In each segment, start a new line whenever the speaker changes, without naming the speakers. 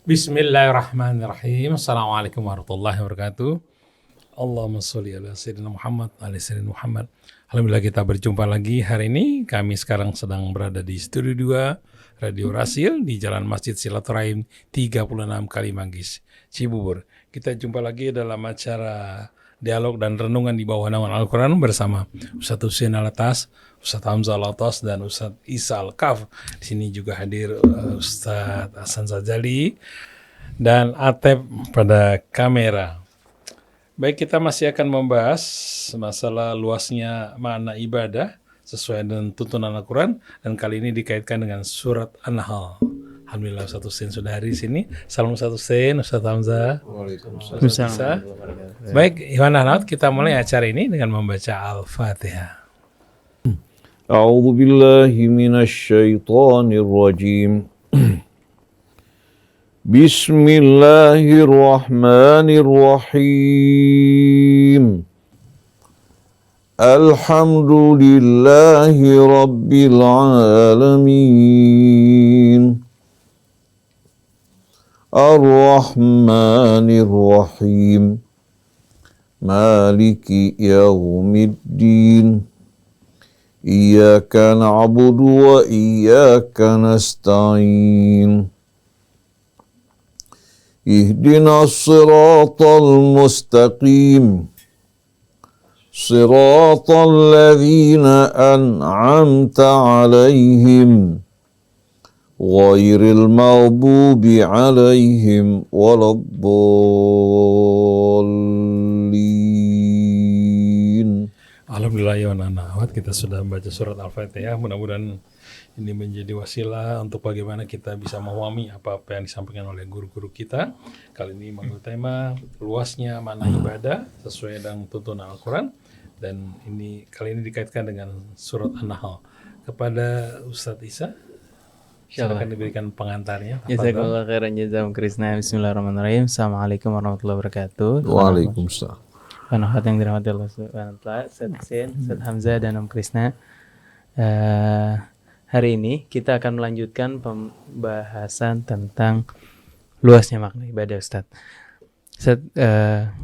Bismillahirrahmanirrahim. Assalamualaikum warahmatullahi wabarakatuh. Allahumma sholli ala sayyidina Muhammad ala sayyidina Muhammad. Alhamdulillah kita berjumpa lagi hari ini. Kami sekarang sedang berada di Studio 2 Radio Rasil di Jalan Masjid Silaturahim 36 Kalimanggis, Cibubur. Kita jumpa lagi dalam acara dialog dan renungan di bawah naungan Al-Quran bersama Ustadz Husain Alatas, Ustadz Hamzah Alatas, dan Ustadz Isa Al-Kaf. Di sini juga hadir Ustadz Hasan Sajali dan Atep pada kamera. Baik, kita masih akan membahas masalah luasnya makna ibadah sesuai dengan tuntunan Al-Quran, dan kali ini dikaitkan dengan surat An-Nahl. Alhamdulillah Ustadz Husain sudah hari di sini. Salam Ustadz Husain, Ustadz Hamzah. Waalaikumsalam. Baik, Iwan Ahnat, kita mulai acara ini dengan membaca Al-Fatihah.
A'udzu billahi minasy syaithanir rajim. Bismillahirrahmanirrahim. Alhamdulillahi rabbil alamin. Ar-Rahmanir Rahim. Maliki yaumiddin. Iyyaka na'budu wa iyyaka nasta'in. Ihdinas siratal mustaqim. Siratal ladzina an'amta 'alaihim ghairil maghdubi 'alaihim waladdallin.
Alhamdulillah ya anak-anak, kita sudah membaca surat Al-Fatihah. Mudah-mudahan ini menjadi wasilah untuk bagaimana kita bisa memahami apa-apa yang disampaikan oleh guru-guru kita. Kali ini mengambil tema luasnya makna ibadah sesuai dengan tuntunan Al-Quran, dan ini kali ini dikaitkan dengan surat An-Nahl. Kepada Ustadz Isa, silakan diberikan pengantarnya.
Jazakallah khairan jazakum Krisna. Bismillahirrahmanirrahim. Assalamualaikum warahmatullahi wabarakatuh.
Waalaikumsalam.
Anak yang dirahmati Allah Subhanahu wa taala, Ustaz Husain, Ustaz Hamzah dan Om Krisna. Hari ini kita akan melanjutkan pembahasan tentang luasnya makna ibadah, Ustaz. Ustaz,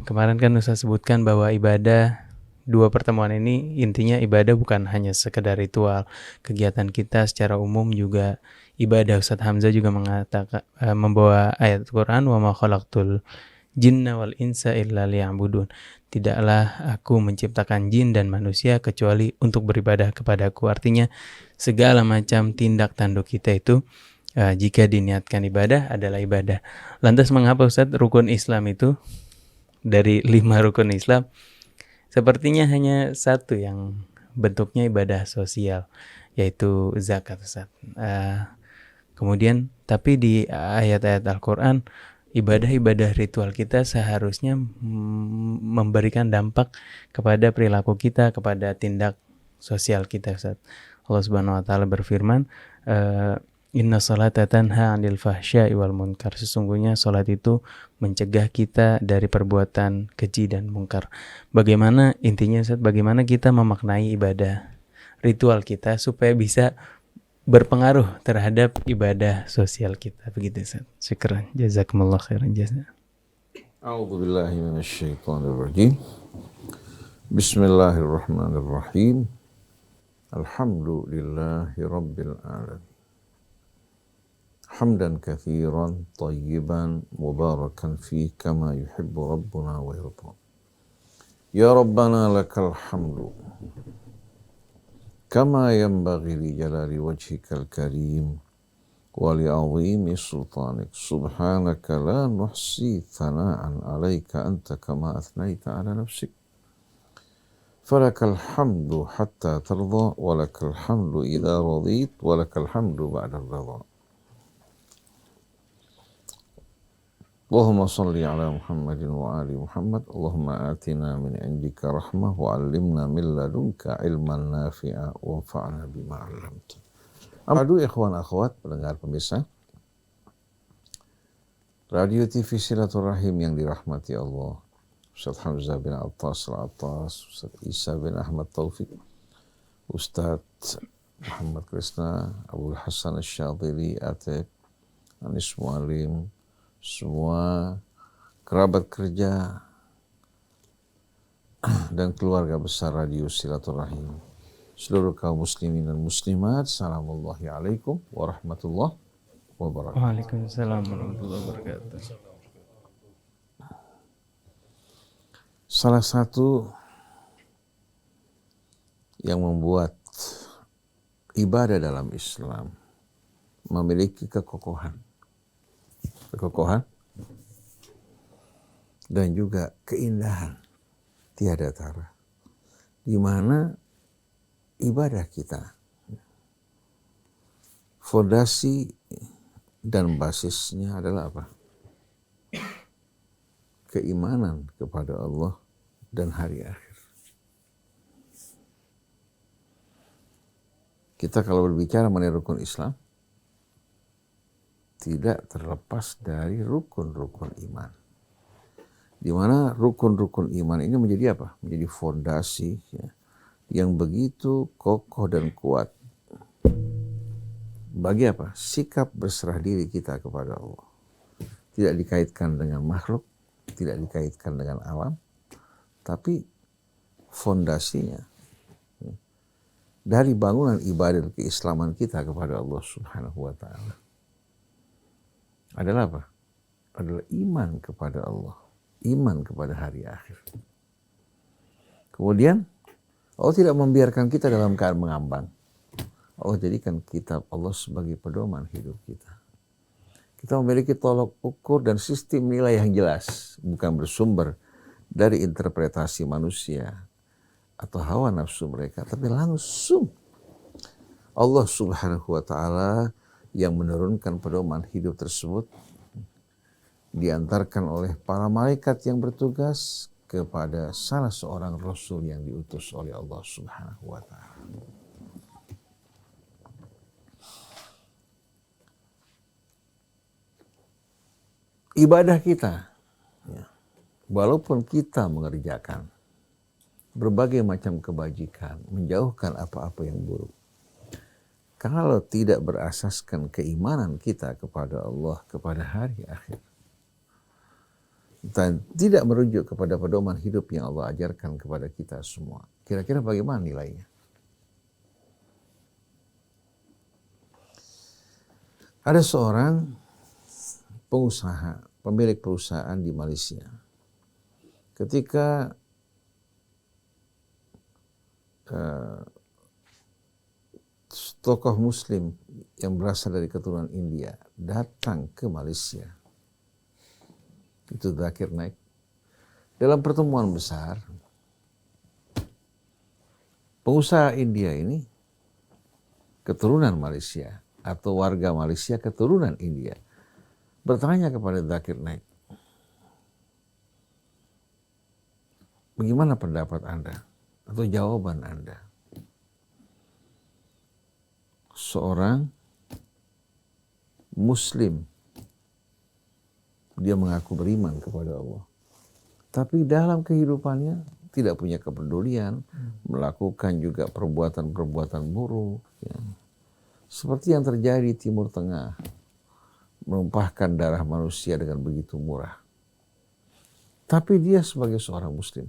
kemarin kan Ustaz sebutkan bahwa ibadah, dua pertemuan ini intinya ibadah bukan hanya sekedar ritual. Kegiatan kita secara umum juga ibadah. Ustaz Hamzah juga mengatakan, membawa ayat Quran, wa ma khalaqtul jinna wal insa illa liya'budun. Tidaklah aku menciptakan jin dan manusia kecuali untuk beribadah kepadaku. Artinya segala macam tindak tanduk kita itu jika diniatkan ibadah adalah ibadah. Lantas mengapa Ustaz rukun Islam itu dari 5 rukun Islam sepertinya hanya satu yang bentuknya ibadah sosial, yaitu zakat, Ustaz. Kemudian tapi di ayat-ayat Al-Quran, ibadah-ibadah ritual kita seharusnya memberikan dampak kepada perilaku kita, kepada tindak sosial kita, Ustaz. Allah Subhanahu wa taala berfirman, inna sholata tanha 'anil fahsya'i wal munkar. Sesungguhnya salat itu mencegah kita dari perbuatan keji dan mungkar. Bagaimana intinya, Ustaz, bagaimana kita memaknai ibadah ritual kita supaya bisa berpengaruh terhadap ibadah sosial kita, begitu, Ustaz. Syukran, jazakumullah khairan jazaa.
A'udzu billahi minasy syaithanir rajim. Bismillahirrahmanirrahim. Alhamdulillahi rabbil alamin. Hamdan katsiran thayyiban mubarakan fi kama yuhibbu rabbuna wa yarda. Ya rabbana lakal hamdu kama yanbaghi li jalali wajhikal karim wa li 'azimi sultanik. Subhanaka la nuhsi thana'an 'alaika anta kama athnaita 'ala nafsik. Falakal hamdu hatta tarda wa lakal hamdu idza radit wa lakal hamdu ba'da ar-ridha. Allahumma salli ala Muhammadin wa ali Muhammad. Allahumma atina min indika rahmah wa 'allimna min ladunka ilman nafi'a wa anfa'na bima 'allamtana. Aduh ikhwan akhwat pendengar pemirsa Radio TV Silaturahim yang dirahmati Allah, Ustaz Hamzah bin Attas Al-Attas, Ustaz Isa bin Ahmad Taufik, Ustaz Muhammad Krisna, Abdul Hasan Al-Syadili, Ateb, Anis Mualim, semua kerabat kerja dan keluarga besar Radio Silaturahim, seluruh kaum muslimin dan muslimat, salamullahi alaikum warahmatullahi wabarakatuh.
Waalaikumsalam warahmatullahi wabarakatuh.
Salah satu yang membuat ibadah dalam Islam memiliki kekokohan dan juga keindahan tiada tara, di mana ibadah kita fondasi dan basisnya adalah apa? Keimanan kepada Allah dan hari akhir. Kita kalau berbicara mengenai rukun Islam, tidak terlepas dari rukun-rukun iman. Di mana rukun-rukun iman ini menjadi apa? Menjadi fondasi ya, yang begitu kokoh dan kuat. Bagi apa? Sikap berserah diri kita kepada Allah. Tidak dikaitkan dengan makhluk, tidak dikaitkan dengan alam, tapi fondasinya dari bangunan ibadah keislaman kita kepada Allah Subhanahu wa taala adalah apa? Adalah iman kepada Allah, iman kepada hari akhir. Kemudian Allah tidak membiarkan kita dalam keadaan mengambang. Allah jadikan kitab Allah sebagai pedoman hidup kita. Kita memiliki tolok ukur dan sistem nilai yang jelas, bukan bersumber dari interpretasi manusia atau hawa nafsu mereka, tapi langsung Allah Subhanahu wa taala yang menurunkan pedoman hidup tersebut diantarkan oleh para malaikat yang bertugas kepada salah seorang rasul yang diutus oleh Allah Subhanahu wa taala. Ibadah kita, ya, walaupun kita mengerjakan berbagai macam kebajikan, menjauhkan apa-apa yang buruk, kalau tidak berasaskan keimanan kita kepada Allah, kepada hari akhir, dan tidak merujuk kepada pedoman hidup yang Allah ajarkan kepada kita semua, kira-kira bagaimana nilainya? Ada seorang pengusaha, pemilik perusahaan di Malaysia. Ketika tokoh muslim yang berasal dari keturunan India datang ke Malaysia, itu Zakir Naik, dalam pertemuan besar, pengusaha India ini keturunan Malaysia atau warga Malaysia keturunan India bertanya kepada Zakir Naik, bagaimana pendapat Anda atau jawaban Anda? Seorang Muslim, dia mengaku beriman kepada Allah, tapi dalam kehidupannya tidak punya kepedulian, melakukan juga perbuatan-perbuatan buruk, ya. Seperti yang terjadi di Timur Tengah, menumpahkan darah manusia dengan begitu murah. Tapi dia sebagai seorang Muslim,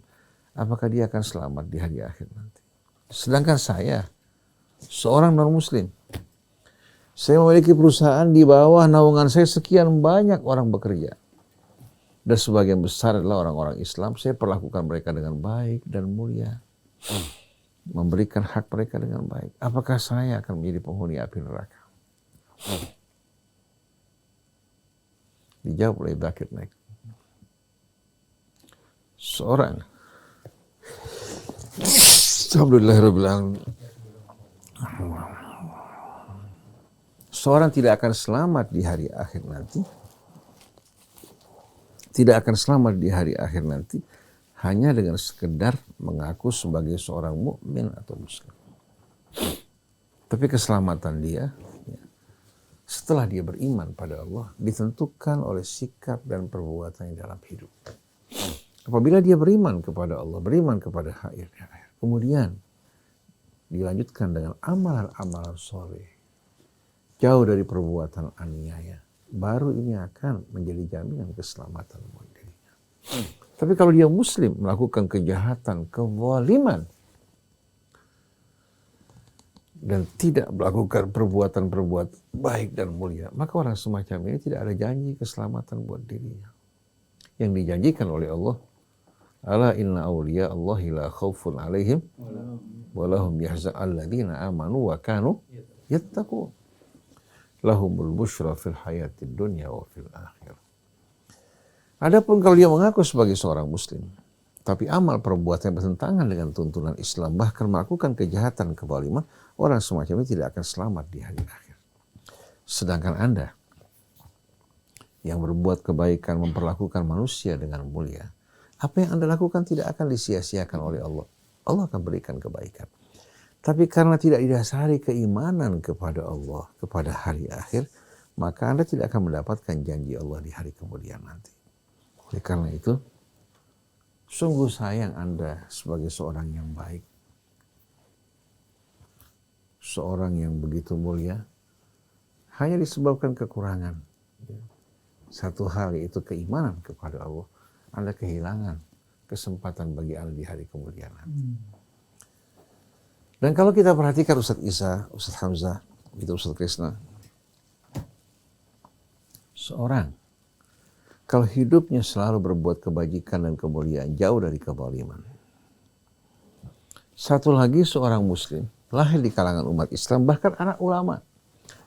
apakah dia akan selamat di hari akhir nanti? Sedangkan saya, seorang non-Muslim, saya memiliki perusahaan, di bawah naungan saya sekian banyak orang bekerja. Dan sebagian besar adalah orang-orang Islam. Saya perlakukan mereka dengan baik dan mulia. Memberikan hak mereka dengan baik. Apakah saya akan menjadi penghuni api neraka? Dijawab oleh Zakir Naik. Seorang, alhamdulillahirabbil alamin, seorang tidak akan selamat di hari akhir nanti, tidak akan selamat di hari akhir nanti hanya dengan sekedar mengaku sebagai seorang mukmin atau muslim. Tapi keselamatan dia, ya, setelah dia beriman pada Allah, ditentukan oleh sikap dan perbuatannya dalam hidup. Apabila dia beriman kepada Allah, beriman kepada hari akhir, kemudian dilanjutkan dengan amalan-amalan soleh, jauh dari perbuatan aniaya, baru ini akan menjadi jaminan keselamatan buat dirinya. Tapi kalau dia muslim melakukan kejahatan, kezaliman, dan tidak melakukan perbuatan-perbuatan baik dan mulia, maka orang semacam ini tidak ada janji keselamatan buat dirinya. Yang dijanjikan oleh Allah, ala inna awliya Allahi la khawfun alaihim wa lahum yahzan alladzina amanu wa kanu yattaqun. Lahumul busyra fil hayatid dunya wa fil akhirah. Adapun kalau dia mengaku sebagai seorang muslim, tapi amal perbuatan bertentangan dengan tuntunan Islam, bahkan melakukan kejahatan, kezaliman, orang semacam ini tidak akan selamat di hari akhir. Sedangkan Anda yang berbuat kebaikan, memperlakukan manusia dengan mulia, apa yang Anda lakukan tidak akan disia-siakan oleh Allah. Allah akan berikan kebaikan. Tapi karena tidak didasari keimanan kepada Allah, kepada hari akhir, maka Anda tidak akan mendapatkan janji Allah di hari kemudian nanti. Oleh karena itu, sungguh sayang Anda sebagai seorang yang baik, seorang yang begitu mulia, hanya disebabkan kekurangan. Satu hal yaitu keimanan kepada Allah, Anda kehilangan kesempatan bagi Anda di hari kemudian nanti. Dan kalau kita perhatikan Ustadz Isa, Ustadz Hamzah, gitu Ustadz Krisna, seorang kalau hidupnya selalu berbuat kebajikan dan kemuliaan, jauh dari kezaliman. Satu lagi seorang muslim, lahir di kalangan umat Islam, bahkan anak ulama.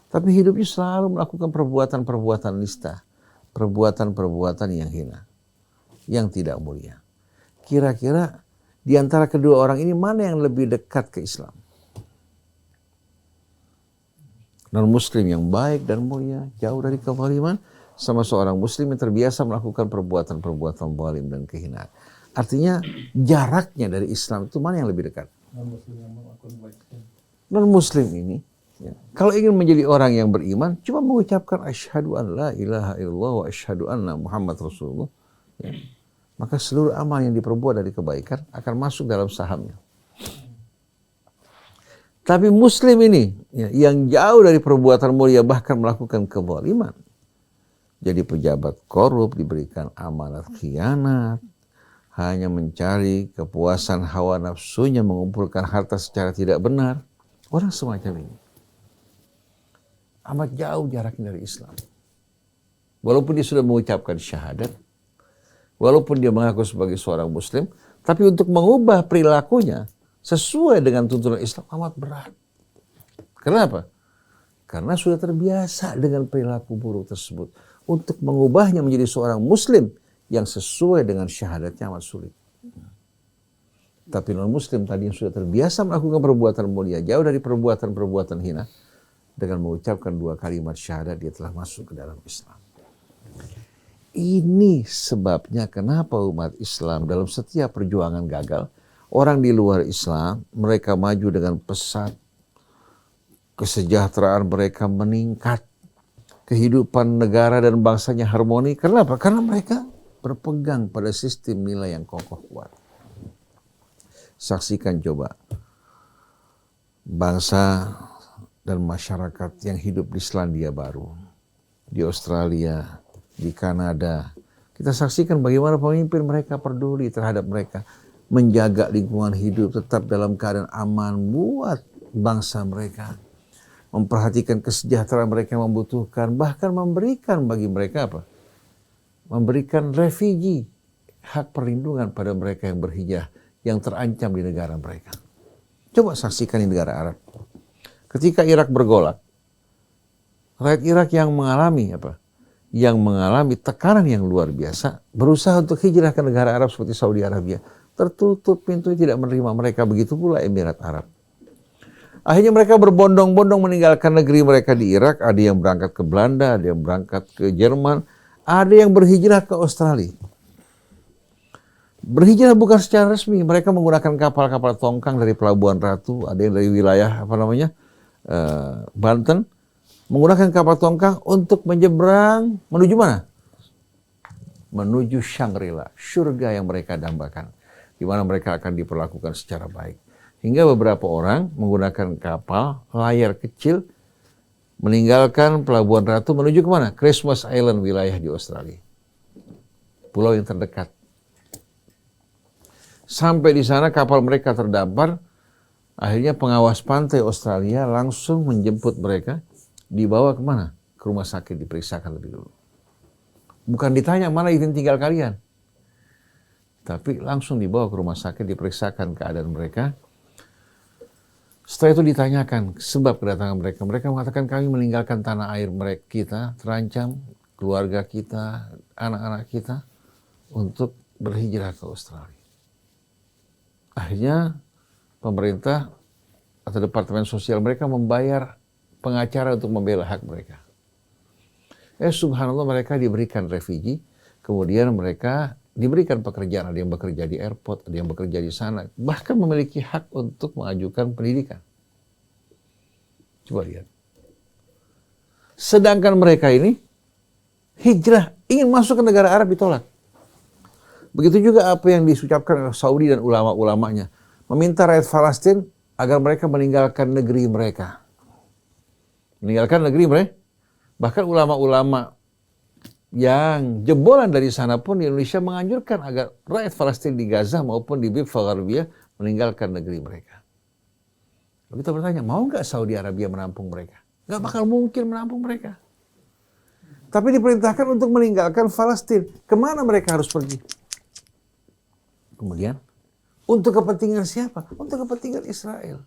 Tapi hidupnya selalu melakukan perbuatan-perbuatan nista, perbuatan-perbuatan yang hina, yang tidak mulia. Kira-kira di antara kedua orang ini mana yang lebih dekat ke Islam? Non-muslim yang baik dan mulia, jauh dari kezaliman, sama seorang muslim yang terbiasa melakukan perbuatan-perbuatan zalim dan kehinaan. Artinya jaraknya dari Islam itu mana yang lebih dekat? Non-muslim ini, ya, kalau ingin menjadi orang yang beriman, cuma mengucapkan asyhadu an la ilaha illallah wa asyhadu anna Muhammad Rasulullah, ya, maka seluruh amal yang diperbuat dari kebaikan akan masuk dalam sahamnya. Tapi muslim ini, ya, yang jauh dari perbuatan mulia, bahkan melakukan kezaliman, jadi pejabat korup, diberikan amanat khianat, hanya mencari kepuasan hawa nafsunya, mengumpulkan harta secara tidak benar. Orang semacam ini amat jauh jaraknya dari Islam. Walaupun dia sudah mengucapkan syahadat, walaupun dia mengaku sebagai seorang muslim, tapi untuk mengubah perilakunya sesuai dengan tuntunan Islam amat berat. Kenapa? Karena sudah terbiasa dengan perilaku buruk tersebut. Untuk mengubahnya menjadi seorang muslim yang sesuai dengan syahadatnya amat sulit. Tapi non-muslim tadi yang sudah terbiasa melakukan perbuatan mulia, jauh dari perbuatan-perbuatan hina, dengan mengucapkan 2 kalimat syahadat, dia telah masuk ke dalam Islam. Ini sebabnya kenapa umat Islam dalam setiap perjuangan gagal. Orang di luar Islam, mereka maju dengan pesat, kesejahteraan mereka meningkat, kehidupan negara dan bangsanya harmoni. Kenapa? Karena mereka berpegang pada sistem nilai yang kokoh kuat. Saksikan coba bangsa dan masyarakat yang hidup di Selandia Baru, di Australia, di Kanada. Kita saksikan bagaimana pemimpin mereka peduli terhadap mereka, menjaga lingkungan hidup tetap dalam keadaan aman buat bangsa mereka. Memperhatikan kesejahteraan mereka yang membutuhkan, bahkan memberikan bagi mereka apa? Memberikan refugee, hak perlindungan pada mereka yang berhijrah, yang terancam di negara mereka. Coba saksikan di negara Arab. Ketika Irak bergolak, rakyat Irak yang mengalami apa? Yang mengalami tekanan yang luar biasa, berusaha untuk hijrah ke negara Arab seperti Saudi Arabia. Tertutup pintu, tidak menerima mereka, begitu pula Emirat Arab. Akhirnya mereka berbondong-bondong meninggalkan negeri mereka di Irak. Ada yang berangkat ke Belanda, ada yang berangkat ke Jerman, ada yang berhijrah ke Australia. Berhijrah bukan secara resmi, mereka menggunakan kapal-kapal tongkang dari Pelabuhan Ratu, ada yang dari wilayah Banten, menggunakan kapal tongkang untuk menyeberang menuju mana? Menuju Shangri-La, surga yang mereka dambakan, di mana mereka akan diperlakukan secara baik. Hingga beberapa orang menggunakan kapal layar kecil meninggalkan Pelabuhan Ratu menuju kemana? Christmas Island, wilayah di Australia. Pulau yang terdekat. Sampai di sana kapal mereka terdampar. Akhirnya pengawas pantai Australia langsung menjemput mereka. Dibawa kemana? Ke rumah sakit, diperiksakan lebih dulu. Bukan ditanya mana izin tinggal kalian. Tapi langsung dibawa ke rumah sakit, diperiksakan keadaan mereka. Setelah itu ditanyakan sebab kedatangan mereka. Mereka mengatakan kami meninggalkan tanah air mereka kita, terancam keluarga kita, anak-anak kita untuk berhijrah ke Australia. Akhirnya pemerintah atau departemen sosial mereka membayar pengacara untuk membela hak mereka. Subhanallah, mereka diberikan refugee, kemudian mereka diberikan pekerjaan, ada yang bekerja di airport, ada yang bekerja di sana, bahkan memiliki hak untuk mengajukan pendidikan. Coba lihat. Sedangkan mereka ini hijrah, ingin masuk ke negara Arab, ditolak. Begitu juga apa yang disucapkan oleh Saudi dan ulama-ulamanya, meminta rakyat Palestina agar mereka meninggalkan negeri mereka. Meninggalkan negeri mereka. Bahkan ulama-ulama yang jebolan dari sana pun di Indonesia menganjurkan agar rakyat Palestina di Gaza maupun di Biffa Gharbiyah meninggalkan negeri mereka. Lalu kita bertanya, mau nggak Saudi Arabia menampung mereka? Nggak bakal mungkin menampung mereka. Tapi diperintahkan untuk meninggalkan Palestina. Kemana mereka harus pergi? Kemudian, untuk kepentingan siapa? Untuk kepentingan Israel.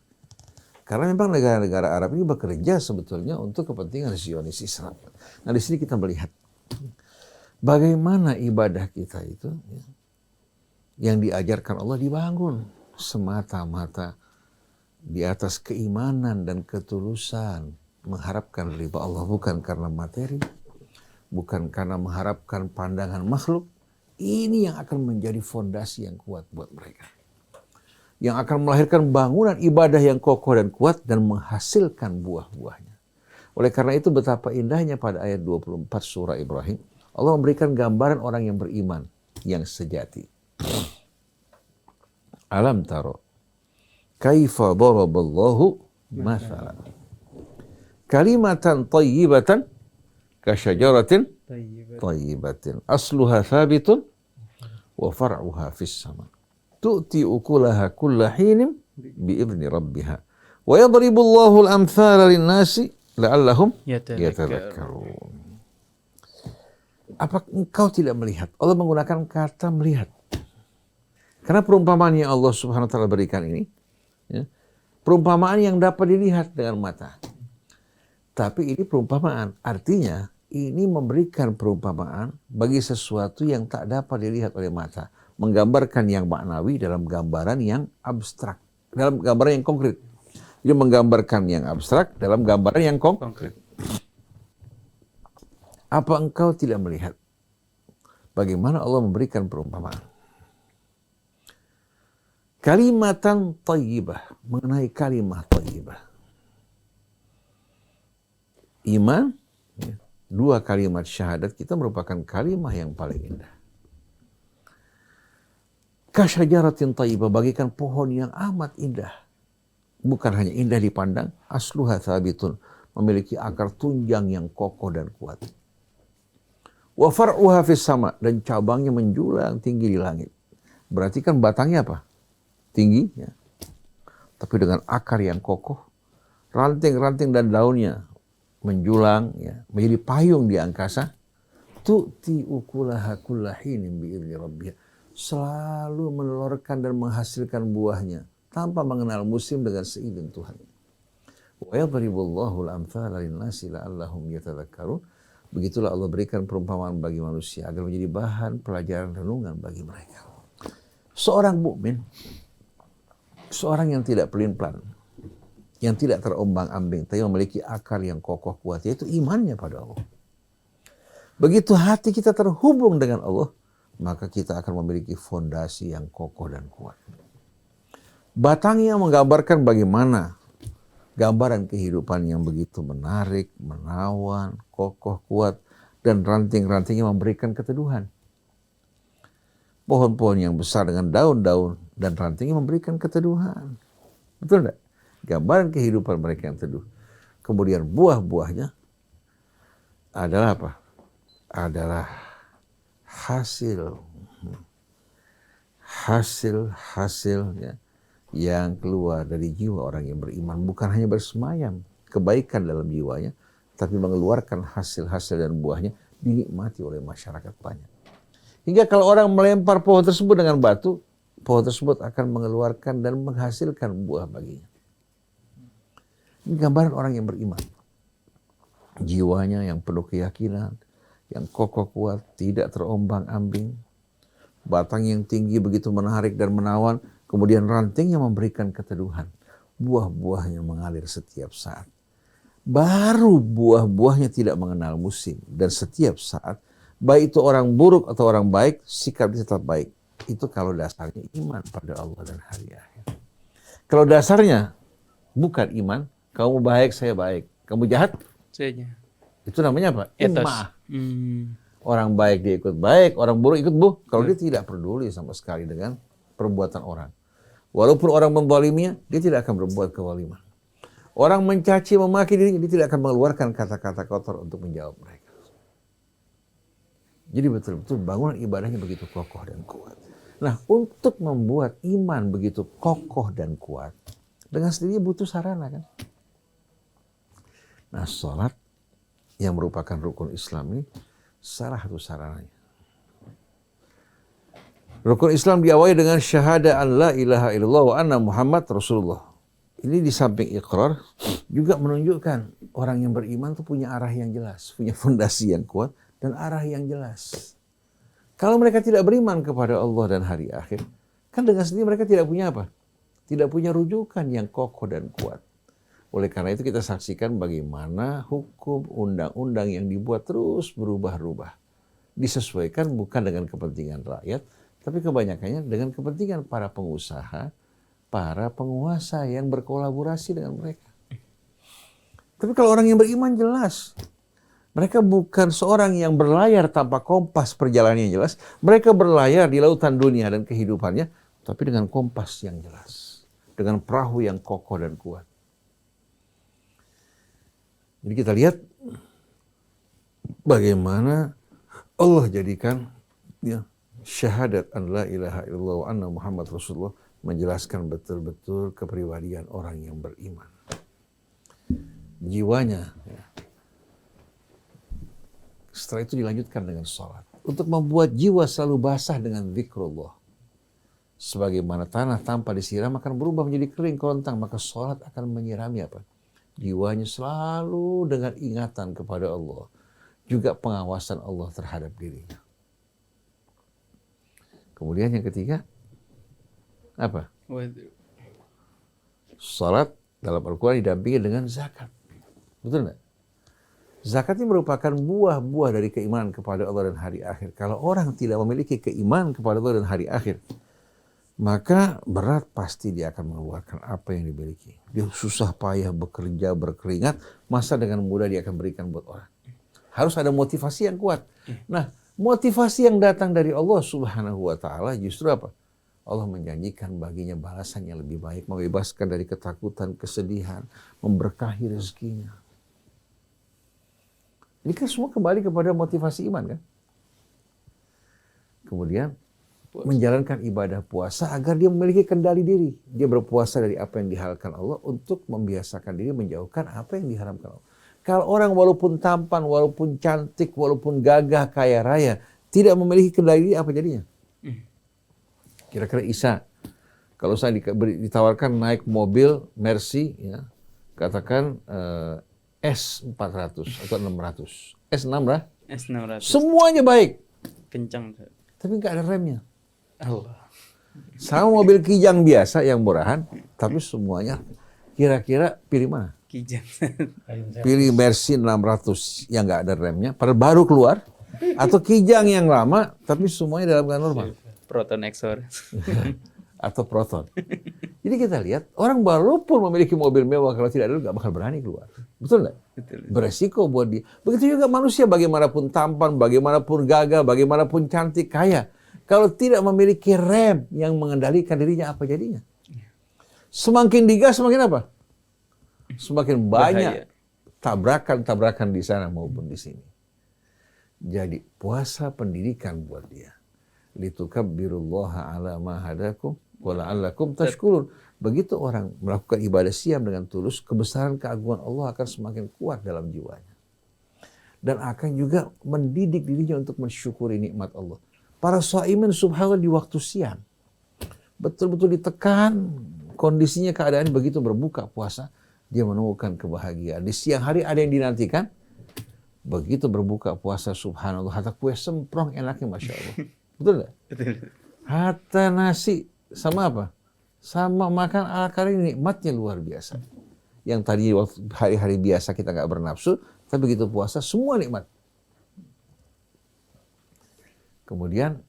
Karena memang negara-negara Arab ini bekerja sebetulnya untuk kepentingan Zionis Israel. Nah, di sini kita melihat bagaimana ibadah kita itu yang diajarkan Allah dibangun semata-mata di atas keimanan dan ketulusan, mengharapkan ridha Allah, bukan karena materi, bukan karena mengharapkan pandangan makhluk. Ini yang akan menjadi fondasi yang kuat buat mereka, yang akan melahirkan bangunan ibadah yang kokoh dan kuat dan menghasilkan buah-buahnya. Oleh karena itu betapa indahnya pada ayat 24 surah Ibrahim, Allah memberikan gambaran orang yang beriman, yang sejati. Alam taro, kaifa daraballahu mathalan. Kalimatan tayyibatan, kasyajaratin tayyibatin. Asluha thabitun, wa far'uha fis sama. Tu'ti ukulaha kulla hinin bi'idni rabbiha. Wa yadribullahu al-amthala lin-nasi la'allahum yatadhakkarun. Apa engkau tidak melihat? Allah menggunakan kata melihat. Karena perumpamaan yang Allah Subhanahu wa taala berikan ini, ya, perumpamaan yang dapat dilihat dengan mata. Tapi ini perumpamaan, artinya ini memberikan perumpamaan bagi sesuatu yang tak dapat dilihat oleh mata. Menggambarkan yang maknawi dalam gambaran yang abstrak, dalam gambaran yang konkret. Jadi menggambarkan yang abstrak dalam gambaran yang konkret. Apa engkau tidak melihat bagaimana Allah memberikan perumpamaan? Kalimatan thayyibah, mengenai kalimah thayyibah. Iman, dua kalimat syahadat kita merupakan kalimah yang paling indah. Kasyajaratin thayyibah, bagikan pohon yang amat indah. Bukan hanya indah dipandang, asluha thabitun, memiliki akar tunjang yang kokoh dan kuat. Wa far'uha fis sama, dan cabangnya menjulang tinggi di langit. Berarti kan batangnya apa? Tinggi, ya. Tapi dengan akar yang kokoh, ranting-ranting dan daunnya menjulang, ya, menjadi payung di angkasa. Tu'ti ukulaha kulla hinin bi'idni rabbiha, selalu menelurkan dan menghasilkan buahnya tanpa mengenal musim dengan seizin Tuhan. Wa yadribullahu al-amthala lin-nasi la'allahum yatadhakkarun. Begitulah Allah berikan perumpamaan bagi manusia agar menjadi bahan pelajaran renungan bagi mereka. Seorang mukmin, seorang yang tidak pelin-pelan, yang tidak terombang-ambing, tapi memiliki akar yang kokoh kuat, yaitu imannya pada Allah. Begitu hati kita terhubung dengan Allah, maka kita akan memiliki fondasi yang kokoh dan kuat. Batangnya menggambarkan bagaimana gambaran kehidupan yang begitu menarik, menawan, kokoh, kuat, dan ranting-rantingnya memberikan keteduhan. Pohon-pohon yang besar dengan daun-daun dan rantingnya memberikan keteduhan. Betul enggak? Gambaran kehidupan mereka yang teduh. kemudian buah-buahnya adalah apa? Adalah hasil ya, yang keluar dari jiwa orang yang beriman. Bukan hanya bersemayam kebaikan dalam jiwanya, tapi mengeluarkan hasil-hasil dan buahnya dinikmati oleh masyarakat banyak. Hingga kalau orang melempar pohon tersebut dengan batu, pohon tersebut akan mengeluarkan dan menghasilkan buah baginya. Ini gambaran orang yang beriman. Jiwanya yang penuh keyakinan, yang kokoh kuat, tidak terombang-ambing. Batang yang tinggi begitu menarik dan menawan, kemudian rantingnya memberikan keteduhan. Buah-buahnya mengalir setiap saat. Baru buah-buahnya tidak mengenal musim. Dan setiap saat, baik itu orang buruk atau orang baik, sikapnya tetap baik. Itu kalau dasarnya iman pada Allah dan hari akhir. Kalau dasarnya bukan iman, kamu baik, saya baik. Kamu jahat,
Saja.
itu namanya apa?
Etos.
Imma'ah. Orang baik dia ikut baik, orang buruk ikut buruk. Kalau dia tidak peduli sama sekali dengan perbuatan orang. Walaupun orang membaliminya, dia tidak akan berbuat kezaliman. Orang mencaci, memaki dirinya, dia tidak akan mengeluarkan kata-kata kotor untuk menjawab mereka. Jadi betul-betul bangunan ibadahnya begitu kokoh dan kuat. Nah, untuk membuat iman begitu kokoh dan kuat, dengan sendirinya butuh sarana kan. Nah, sholat yang merupakan rukun Islam ini salah satu sarananya. Rukun Islam diawali dengan syahadah an la ilaha illallah wa anna Muhammad Rasulullah. Ini di samping iqrar juga menunjukkan orang yang beriman itu punya arah yang jelas, punya fondasi yang kuat dan arah yang jelas. Kalau mereka tidak beriman kepada Allah dan hari akhir, kan dengan sendiri mereka tidak punya apa? Tidak punya rujukan yang kokoh dan kuat. Oleh karena itu kita saksikan bagaimana hukum undang-undang yang dibuat terus berubah-ubah. Disesuaikan bukan dengan kepentingan rakyat, tapi kebanyakannya dengan kepentingan para pengusaha, para penguasa yang berkolaborasi dengan mereka. Tapi kalau orang yang beriman jelas. Mereka bukan seorang yang berlayar tanpa kompas perjalanan yang jelas. Mereka berlayar di lautan dunia dan kehidupannya, tapi dengan kompas yang jelas. Dengan perahu yang kokoh dan kuat. Jadi kita lihat bagaimana Allah jadikan ya, syahadat an la ilaha illallah wa anna Muhammad Rasulullah menjelaskan betul-betul kepribadian orang yang beriman. Jiwanya. Ya. Setelah itu dilanjutkan dengan sholat. Untuk membuat jiwa selalu basah dengan zikrullah. Sebagaimana tanah tanpa disiram akan berubah menjadi kering kerontang, maka sholat akan menyirami apa? Jiwanya selalu dengan ingatan kepada Allah. Juga pengawasan Allah terhadap dirinya. Kemudian yang ketiga, apa? Salat dalam Al-Quran didampingi dengan zakat. Betul nggak? Zakat ini merupakan buah-buah dari keimanan kepada Allah dan hari akhir. Kalau orang tidak memiliki keimanan kepada Allah dan hari akhir, maka berat pasti dia akan mengeluarkan apa yang dimiliki. Dia susah payah bekerja, berkeringat, masa dengan mudah dia akan berikan buat orang. Harus ada motivasi yang kuat. Nah, motivasi yang datang dari Allah Subhanahu wa Ta'ala justru apa? Allah menjanjikan baginya balasan yang lebih baik, membebaskan dari ketakutan, kesedihan, memberkahi rezekinya. Ini kan semua kembali kepada motivasi iman kan? Kemudian menjalankan ibadah puasa agar dia memiliki kendali diri. Dia berpuasa dari apa yang dihalalkan Allah untuk membiasakan diri menjauhkan apa yang diharamkan Allah. Kalau orang walaupun tampan, walaupun cantik, walaupun gagah, kaya raya, tidak memiliki kendali diri, apa jadinya? Kira-kira Isa, kalau saya ditawarkan naik mobil Mercy, ya, katakan S400 atau 600. S6 lah.
S600.
Semuanya baik.
Kencang.
Tapi nggak ada remnya.
Allah.
Sama mobil Kijang biasa yang murahan, tapi semuanya kira-kira pilih mana?
Kijang.
Pilih Mercy 600 yang nggak ada remnya, padahal baru keluar, atau Kijang yang lama, tapi semuanya dalam keadaan normal.
Proton Exor.
Atau Proton. Jadi kita lihat, orang walaupun memiliki mobil mewah, kalau tidak ada nggak bakal berani keluar. Betul nggak?
Betul.
Beresiko buat dia. Begitu juga manusia, bagaimanapun tampan, bagaimanapun gagah, bagaimanapun cantik, kaya. Kalau tidak memiliki rem yang mengendalikan dirinya, apa jadinya? Semakin digas, semakin apa? Semakin banyak tabrakan-tabrakan di sana maupun di sini. Jadi puasa pendidikan buat dia. Litukabbirullaha ala ma hadakum wa la'allakum tashkurun. Begitu orang melakukan ibadah siam dengan tulus, kebesaran keagungan Allah akan semakin kuat dalam jiwanya. Dan akan juga mendidik dirinya untuk mensyukuri nikmat Allah. Para shaimin subhanallah di waktu siang betul-betul ditekan kondisinya, keadaan begitu berbuka puasa, dia menemukan kebahagiaan. Di siang hari ada yang dinantikan, begitu berbuka puasa subhanallah, hatta kue semprong enaknya Masya Allah. Betul nggak? Hatta nasi sama apa? Sama makan ala kari, nikmatnya luar biasa. Yang tadi waktu hari-hari biasa kita nggak bernafsu, tapi begitu puasa semua nikmat. Kemudian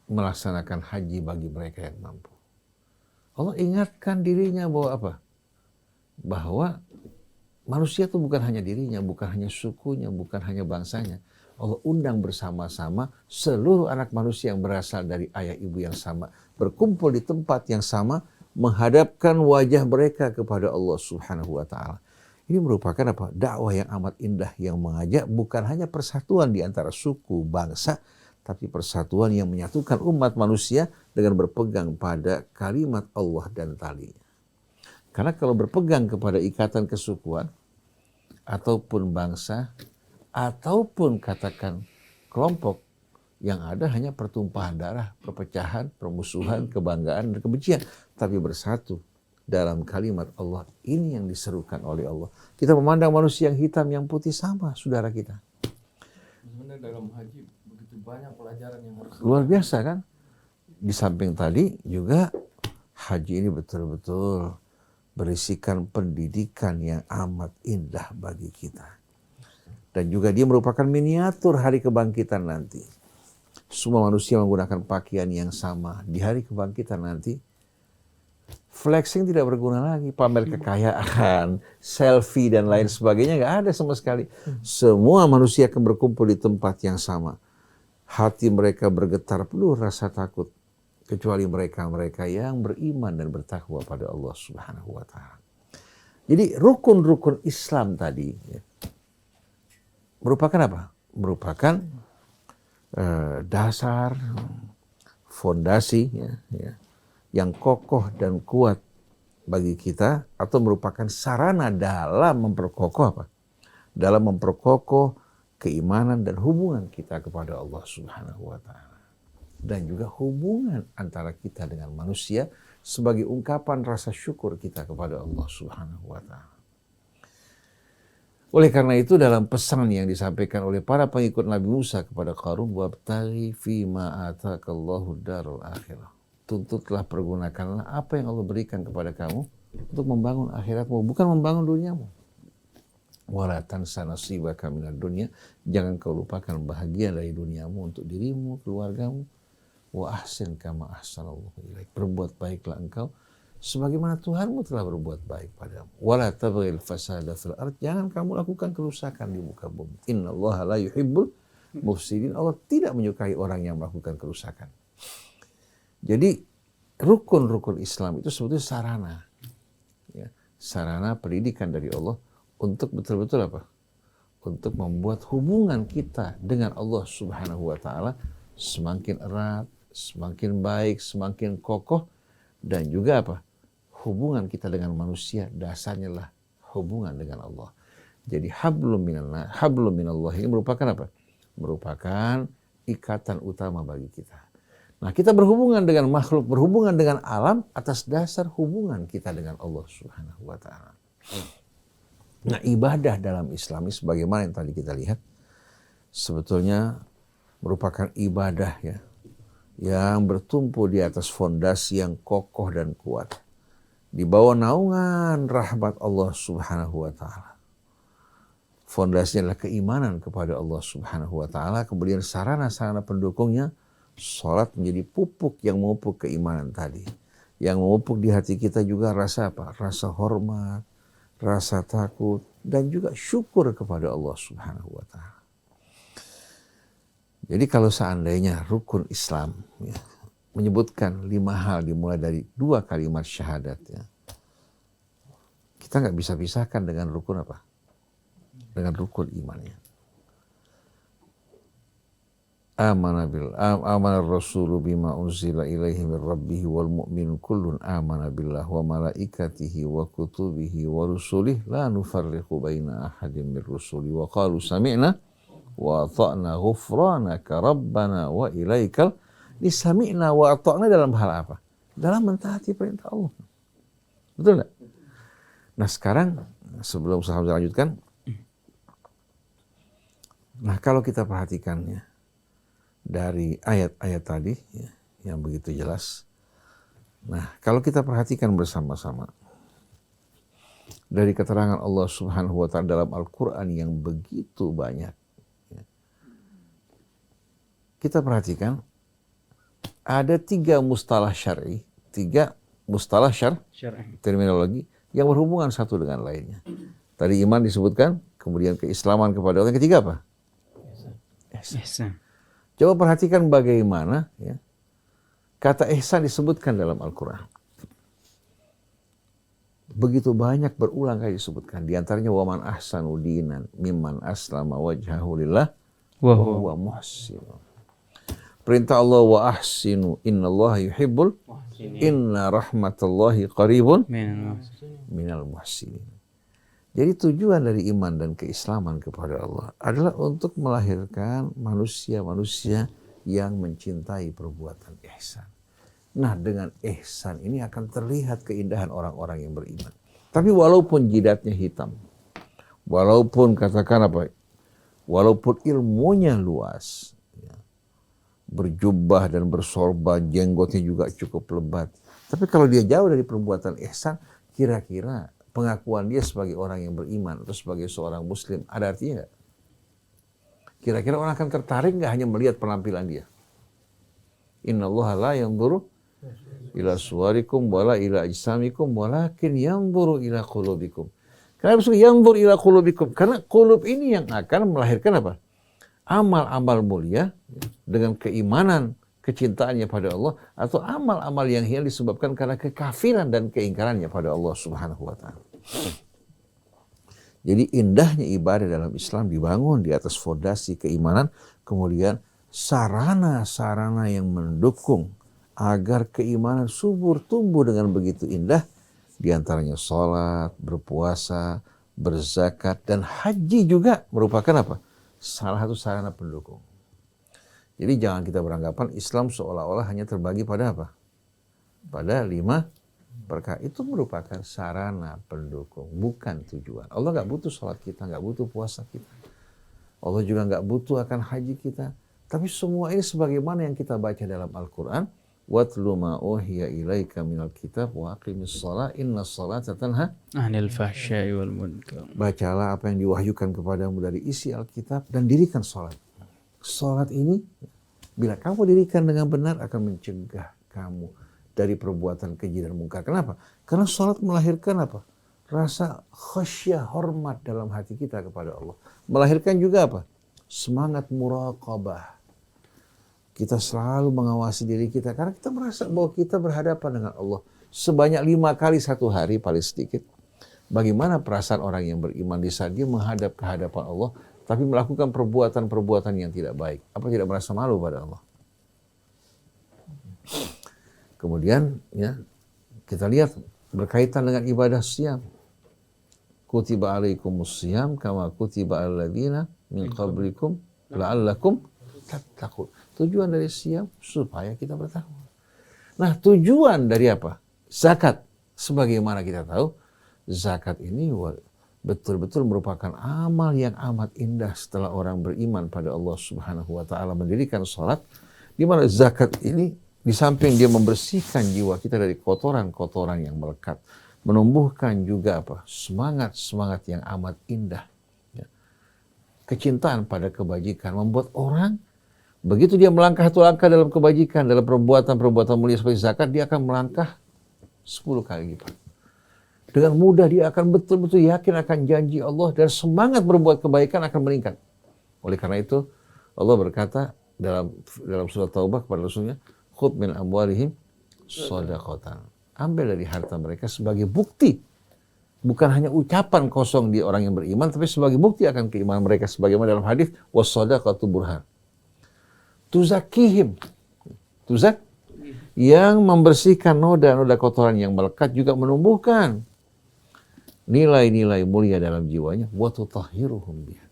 melaksanakan haji bagi mereka yang mampu. Allah ingatkan dirinya bahwa apa? Bahwa manusia itu bukan hanya dirinya, bukan hanya sukunya, bukan hanya bangsanya. Allah undang bersama-sama seluruh anak manusia yang berasal dari ayah ibu yang sama, berkumpul di tempat yang sama, menghadapkan wajah mereka kepada Allah Subhanahu wa taala. Ini merupakan apa? Dakwah yang amat indah yang mengajak bukan hanya persatuan di antara suku, bangsa, tapi persatuan yang menyatukan umat manusia dengan berpegang pada kalimat Allah dan talinya. Karena kalau berpegang kepada ikatan kesukuan, ataupun bangsa, ataupun katakan kelompok, yang ada hanya pertumpahan darah, perpecahan, permusuhan, kebanggaan, dan kebencian. Tapi bersatu dalam kalimat Allah, ini yang diserukan oleh Allah. Kita memandang manusia yang hitam, yang putih sama saudara kita.
Sebenarnya dalam haji begitu banyak pelajaran yang harus
Luar biasa kan? Di samping tadi juga haji ini betul-betul berisikan pendidikan yang amat indah bagi kita. Dan juga dia merupakan miniatur hari kebangkitan nanti. Semua manusia menggunakan pakaian yang sama. Di hari kebangkitan nanti, flexing tidak berguna lagi. Pamer kekayaan, selfie, dan lain sebagainya nggak ada sama sekali. Semua manusia akan berkumpul di tempat yang sama. Hati mereka bergetar penuh rasa takut. Kecuali mereka-mereka yang beriman dan bertakwa pada Allah Subhanahu wa ta'ala. Jadi rukun-rukun Islam tadi ya, merupakan apa? Merupakan dasar, fondasi ya, yang kokoh dan kuat bagi kita, atau merupakan sarana dalam memperkokoh apa? Dalam memperkokoh keimanan dan hubungan kita kepada Allah Subhanahu wa ta'ala. Dan juga hubungan antara kita dengan manusia sebagai ungkapan rasa syukur kita kepada Allah Subhanahu wa ta'ala. Oleh karena itu dalam pesan yang disampaikan oleh para pengikut Nabi Musa kepada Qarun, wabtaghi fima atakallahu darul akhirah. Tuntutlah, pergunakanlah apa yang Allah berikan kepada kamu untuk membangun akhiratmu, bukan membangun duniamu. Wala tansa nasibaka minad dunya, jangan kau lupakan bahagia dari duniamu untuk dirimu, keluargamu. Wa ahsin kama ahsanallahu ilaik. Berbuat baiklah engkau sebagaimana Tuhanmu telah berbuat baik padamu. Wala tabghil fasada fil ardh, jangan kamu lakukan kerusakan di muka bumi. Innallaha la yuhibbul mufsidin. Allah tidak menyukai orang yang melakukan kerusakan. Jadi rukun-rukun Islam itu sebetulnya sarana, ya, sarana pendidikan dari Allah untuk betul-betul apa? Untuk membuat hubungan kita dengan Allah Subhanahu wa ta'ala semakin erat, semakin baik, semakin kokoh, dan juga apa? Hubungan kita dengan manusia dasarnya lah hubungan dengan Allah. Jadi hablum minallah ini merupakan apa? Merupakan ikatan utama bagi kita. Nah, kita berhubungan dengan makhluk, berhubungan dengan alam atas dasar hubungan kita dengan Allah Subhanahu wa ta'ala. Nah, ibadah dalam Islam ini sebagaimana yang tadi kita lihat sebetulnya merupakan ibadah ya yang bertumpu di atas fondasi yang kokoh dan kuat. Di bawah naungan rahmat Allah Subhanahu wa ta'ala. Fondasinya adalah keimanan kepada Allah Subhanahu wa ta'ala. Kemudian sarana-sarana pendukungnya, salat menjadi pupuk yang memupuk keimanan tadi. Yang memupuk di hati kita juga rasa apa? Rasa hormat, rasa takut, dan juga syukur kepada Allah Subhanahu wa ta'ala. Jadi kalau seandainya rukun Islam ya, menyebutkan 5 hal dimulai dari 2 kalimat syahadat ya, kita nggak bisa pisahkan dengan rukun apa? dengan rukun imannya. Amana rasulu bima unzila ilaihi min rabbih wal mu'minun kullun amana billah wa malaikatihi wa kutubihi wa rusulih la nufarriqu baina ahadin min rusuli wa qalu sami'na wa ata'na ghufranaka rabbana wa ilaikal. Di sami'na wa ata'na dalam hal apa? Dalam mentaati perintah Allah. Betul enggak? Nah sekarang sebelum saya lanjutkan, nah kalau kita perhatikannya dari ayat-ayat tadi ya, yang begitu jelas. Nah, kalau kita perhatikan bersama-sama dari keterangan Allah Subhanahu wa taala dalam Al-Qur'an yang begitu banyak. Ya, kita perhatikan ada 3 mustalah syar'i, 3 mustalah syar'i, terminologi yang berhubungan satu dengan lainnya. Tadi iman disebutkan, kemudian keislaman kepada Allah. Yang ketiga apa? Ihsan. Coba perhatikan bagaimana ya, kata ihsan disebutkan dalam Al-Quran. Begitu banyak berulang kali disebutkan. Di antaranya waman ahsanu dinan mimman aslama wajhahu lillah wa huwa muhsin. Perintah Allah wa ahsinu innallaha yuhibbul inna rahmatallahi qaribun minal muhsinin. Jadi tujuan dari iman dan keislaman kepada Allah adalah untuk melahirkan manusia-manusia yang mencintai perbuatan ihsan. Nah, dengan ihsan ini akan terlihat keindahan orang-orang yang beriman. Tapi walaupun jidatnya hitam, walaupun katakan apa, walaupun ilmunya luas, ya, berjubah dan bersorban, jenggotnya juga cukup lebat. Tapi kalau dia jauh dari perbuatan ihsan, kira-kira pengakuan dia sebagai orang yang beriman atau sebagai seorang muslim ada artinya nggak? Kira-kira orang akan tertarik nggak hanya melihat penampilan dia? Innallaha la yanzuru ila suwarikum wala ila ajsamikum walakin yanzuru ila qulubikum. Kenapa disebut yanzur ila qulubikum? Karena qulub ini yang akan melahirkan apa? Amal-amal mulia dengan keimanan, kecintaannya pada Allah, atau amal-amal yang hilang disebabkan karena kekafiran dan keingkarannya pada Allah Subhanahu wa taala. Jadi indahnya ibadah dalam Islam dibangun di atas fondasi keimanan, kemudian sarana-sarana yang mendukung agar keimanan subur tumbuh dengan begitu indah, di antaranya salat, berpuasa, berzakat, dan haji juga merupakan apa? Salah satu sarana pendukung. Jadi jangan kita beranggapan Islam seolah-olah hanya terbagi pada apa? Pada 5 perkara. Itu merupakan sarana pendukung, bukan tujuan. Allah nggak butuh sholat kita, nggak butuh puasa kita. Allah juga nggak butuh akan haji kita. Tapi semua ini sebagaimana yang kita baca dalam Al-Quran. Watlu ma uhiya ilaika minal kitab wa aqimis shalah inna sholata tanha
'anil fahsya'i wal munkar.
Bacalah apa yang diwahyukan kepadamu dari isi Alkitab dan dirikan sholat. Sholat ini, bila kamu dirikan dengan benar, akan mencegah kamu dari perbuatan keji dan mungkar. Kenapa? Karena sholat melahirkan apa? Rasa khasyah, hormat dalam hati kita kepada Allah. Melahirkan juga apa? Semangat muraqabah. Kita selalu mengawasi diri kita, karena kita merasa bahwa kita berhadapan dengan Allah. Sebanyak 5 kali satu hari paling sedikit. Bagaimana perasaan orang yang beriman di saat dia menghadap ke hadapan Allah, tapi melakukan perbuatan-perbuatan yang tidak baik? Apa tidak merasa malu pada Allah? Kemudian ya, kita lihat berkaitan dengan ibadah siyam. Kutiba alaikumus siyam kama kutiba alal ladzina min qablikum la'allakum tattaqun. Tujuan dari siyam supaya kita bertakwa. Nah, tujuan dari apa? Zakat. Sebagaimana kita tahu, zakat ini betul-betul merupakan amal yang amat indah setelah orang beriman pada Allah Subhanahu wa taala, mendirikan salat, di mana zakat ini di samping dia membersihkan jiwa kita dari kotoran-kotoran yang melekat, menumbuhkan juga apa? Semangat yang amat indah. Ya. Kecintaan pada kebajikan membuat orang begitu dia melangkah satu langkah dalam kebajikan, dalam perbuatan-perbuatan mulia seperti zakat, dia akan melangkah 10 kali lipat. Dengan mudah dia akan betul-betul yakin akan janji Allah dan semangat berbuat kebaikan akan meningkat. Oleh karena itu Allah berkata dalam surat Taubah kepada Rasulnya, khudh min amwalihim shadaqatan. Ambil dari harta mereka sebagai bukti bukan hanya ucapan kosong di orang yang beriman, tapi sebagai bukti akan keimanan mereka, sebagaimana dalam hadis was-shadaqatu burhan. Tuzakihim, tuzak, yang membersihkan noda-noda kotoran yang melekat juga menumbuhkan nilai-nilai mulia dalam jiwanya. Wa tutahhiruhum biha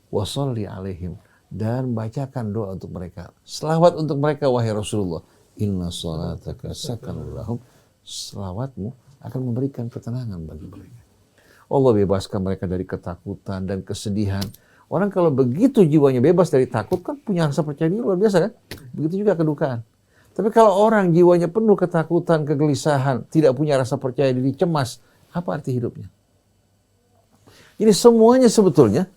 wa sholli alaihim, dan bacakan doa untuk mereka, selawat untuk mereka wahai Rasulullah. Inna salataka sakanun lahum, selawatmu akan memberikan ketenangan bagi mereka. Allah bebaskan mereka dari ketakutan dan kesedihan. Orang kalau begitu jiwanya bebas dari takut kan punya rasa percaya diri luar biasa kan? Begitu juga kedukaan. Tapi kalau orang jiwanya penuh ketakutan, kegelisahan, tidak punya rasa percaya diri, cemas, apa arti hidupnya? Jadi semuanya sebetulnya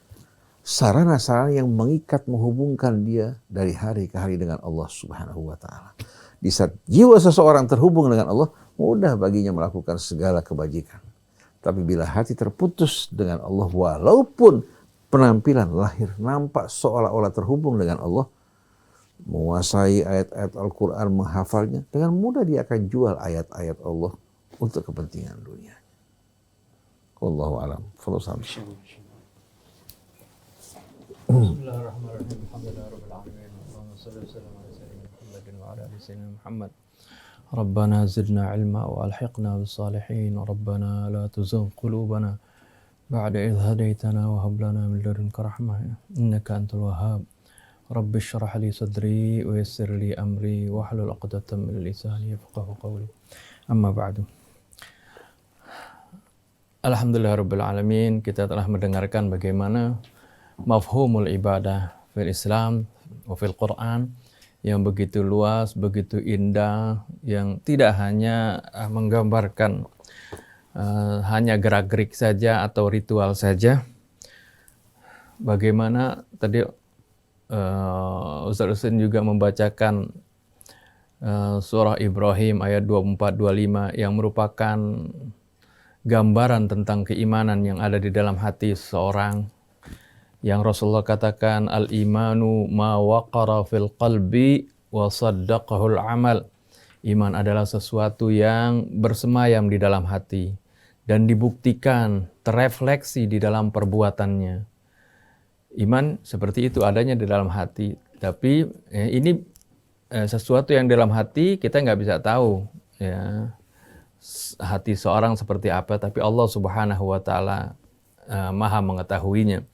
sarana-sarana yang mengikat, menghubungkan dia dari hari ke hari dengan Allah Subhanahu wa Ta'ala. Di saat jiwa seseorang terhubung dengan Allah, mudah baginya melakukan segala kebajikan. Tapi bila hati terputus dengan Allah, walaupun penampilan lahir nampak seolah-olah terhubung dengan Allah, menguasai ayat-ayat Al-Quran, menghafalnya, dengan mudah dia akan jual ayat-ayat Allah untuk kepentingan dunia. Wallahu a'lam.
Bismillahirrahmanirrahim. Alhamdulillahirabbil alamin. Allahumma shalli wa sallim ala sayyidina Muhammadin wa ala ali sayyidina Muhammad. Rabbana zidna ilma wa alhiqna bis salihin. Rabbana la tuzigh qulubana ba'da idh hadaitana wa hab lana min ladunka rahmah innaka antal wahhab. Rabbi shrah li sadri wa yassir li amri wa hlul 'uqdatam min lisani yafqahu qawli. Amma ba'du. Alhamdulillahirabbil alamin, kita telah mendengarkan bagaimana mafhumul ibadah fil Islam wa fil Quran yang begitu luas, begitu indah, yang tidak hanya menggambarkan hanya gerak-gerik saja atau ritual saja. Bagaimana tadi Ustaz Husain juga membacakan surah Ibrahim ayat 24-25 yang merupakan gambaran tentang keimanan yang ada di dalam hati seseorang. Yang Rasulullah katakan, al-imanu ma waqara fil qalbi wa saddaqahul amal. Iman adalah sesuatu yang bersemayam di dalam hati dan dibuktikan, terefleksi di dalam perbuatannya. Iman seperti itu adanya di dalam hati. Tapi ini sesuatu yang dalam hati kita nggak bisa tahu. Ya. Hati seorang seperti apa, tapi Allah Subhanahu wa Ta'ala maha mengetahuinya.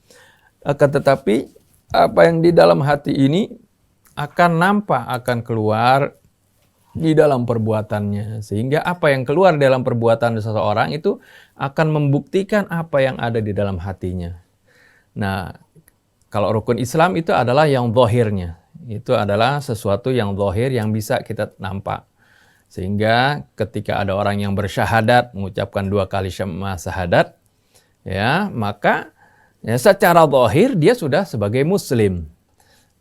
Akan tetapi apa yang di dalam hati ini akan nampak, akan keluar di dalam perbuatannya. Sehingga apa yang keluar dalam perbuatan seseorang itu akan membuktikan apa yang ada di dalam hatinya. Nah, kalau rukun Islam itu adalah yang zahirnya. Itu adalah sesuatu yang zahir yang bisa kita nampak. Sehingga ketika ada orang yang bersyahadat, mengucapkan 2 kali syahadat, ya, maka ya, secara zahir dia sudah sebagai muslim.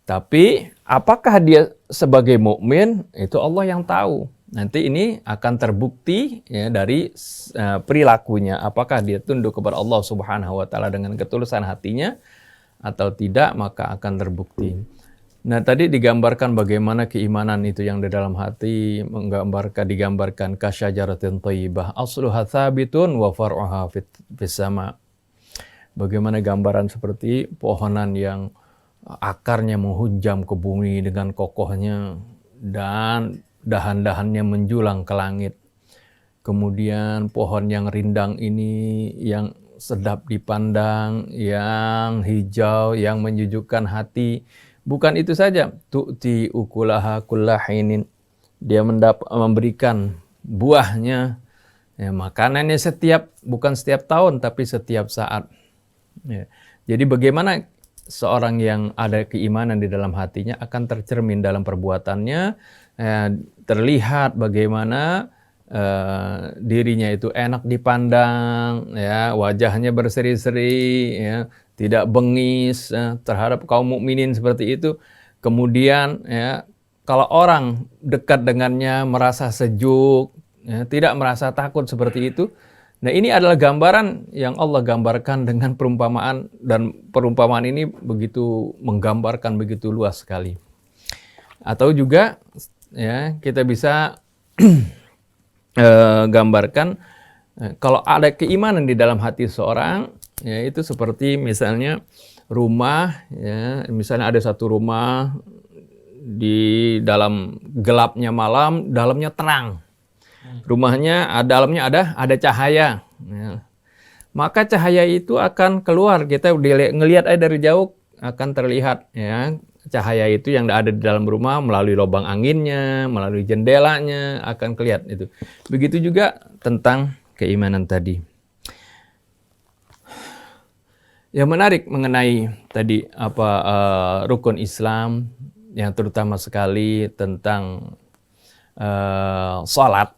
Tapi apakah dia sebagai mukmin itu Allah yang tahu. Nanti ini akan terbukti ya, dari perilakunya. Apakah dia tunduk kepada Allah Subhanahu wa Ta'ala dengan ketulusan hatinya atau tidak, maka akan terbukti. Nah, tadi digambarkan bagaimana keimanan itu yang di dalam hati, digambarkan kasyajaratin thayyibah asluha tsabitun wa far'uha fis sama. Bagaimana gambaran seperti pohonan yang akarnya menghujam ke bumi dengan kokohnya dan dahan-dahannya menjulang ke langit. Kemudian pohon yang rindang ini yang sedap dipandang, yang hijau, yang menyejukkan hati. Bukan itu saja, tu'ti ukulaha kullahinin. Dia memberikan buahnya, ya, makanannya bukan setiap tahun, tapi setiap saat. Ya. Jadi bagaimana seorang yang ada keimanan di dalam hatinya akan tercermin dalam perbuatannya, terlihat bagaimana dirinya itu enak dipandang, ya, wajahnya berseri-seri, ya, tidak bengis terhadap kaum mukminin seperti itu. Kemudian ya, kalau orang dekat dengannya merasa sejuk, ya, tidak merasa takut seperti itu. Nah, ini adalah gambaran yang Allah gambarkan dengan perumpamaan, dan perumpamaan ini begitu menggambarkan begitu luas sekali. Atau juga ya, kita bisa gambarkan
Kalau ada keimanan di dalam hati seorang, ya itu seperti misalnya rumah, ya, misalnya ada satu rumah di dalam gelapnya malam, dalamnya terang. Rumahnya, dalamnya ada cahaya. Ya. Maka cahaya itu akan keluar. Kita ngelihat aja dari jauh akan terlihat, ya. Cahaya itu yang ada di dalam rumah melalui lubang anginnya, melalui jendelanya akan kelihatan itu. Begitu juga tentang keimanan tadi. Yang menarik mengenai tadi rukun Islam yang terutama sekali tentang salat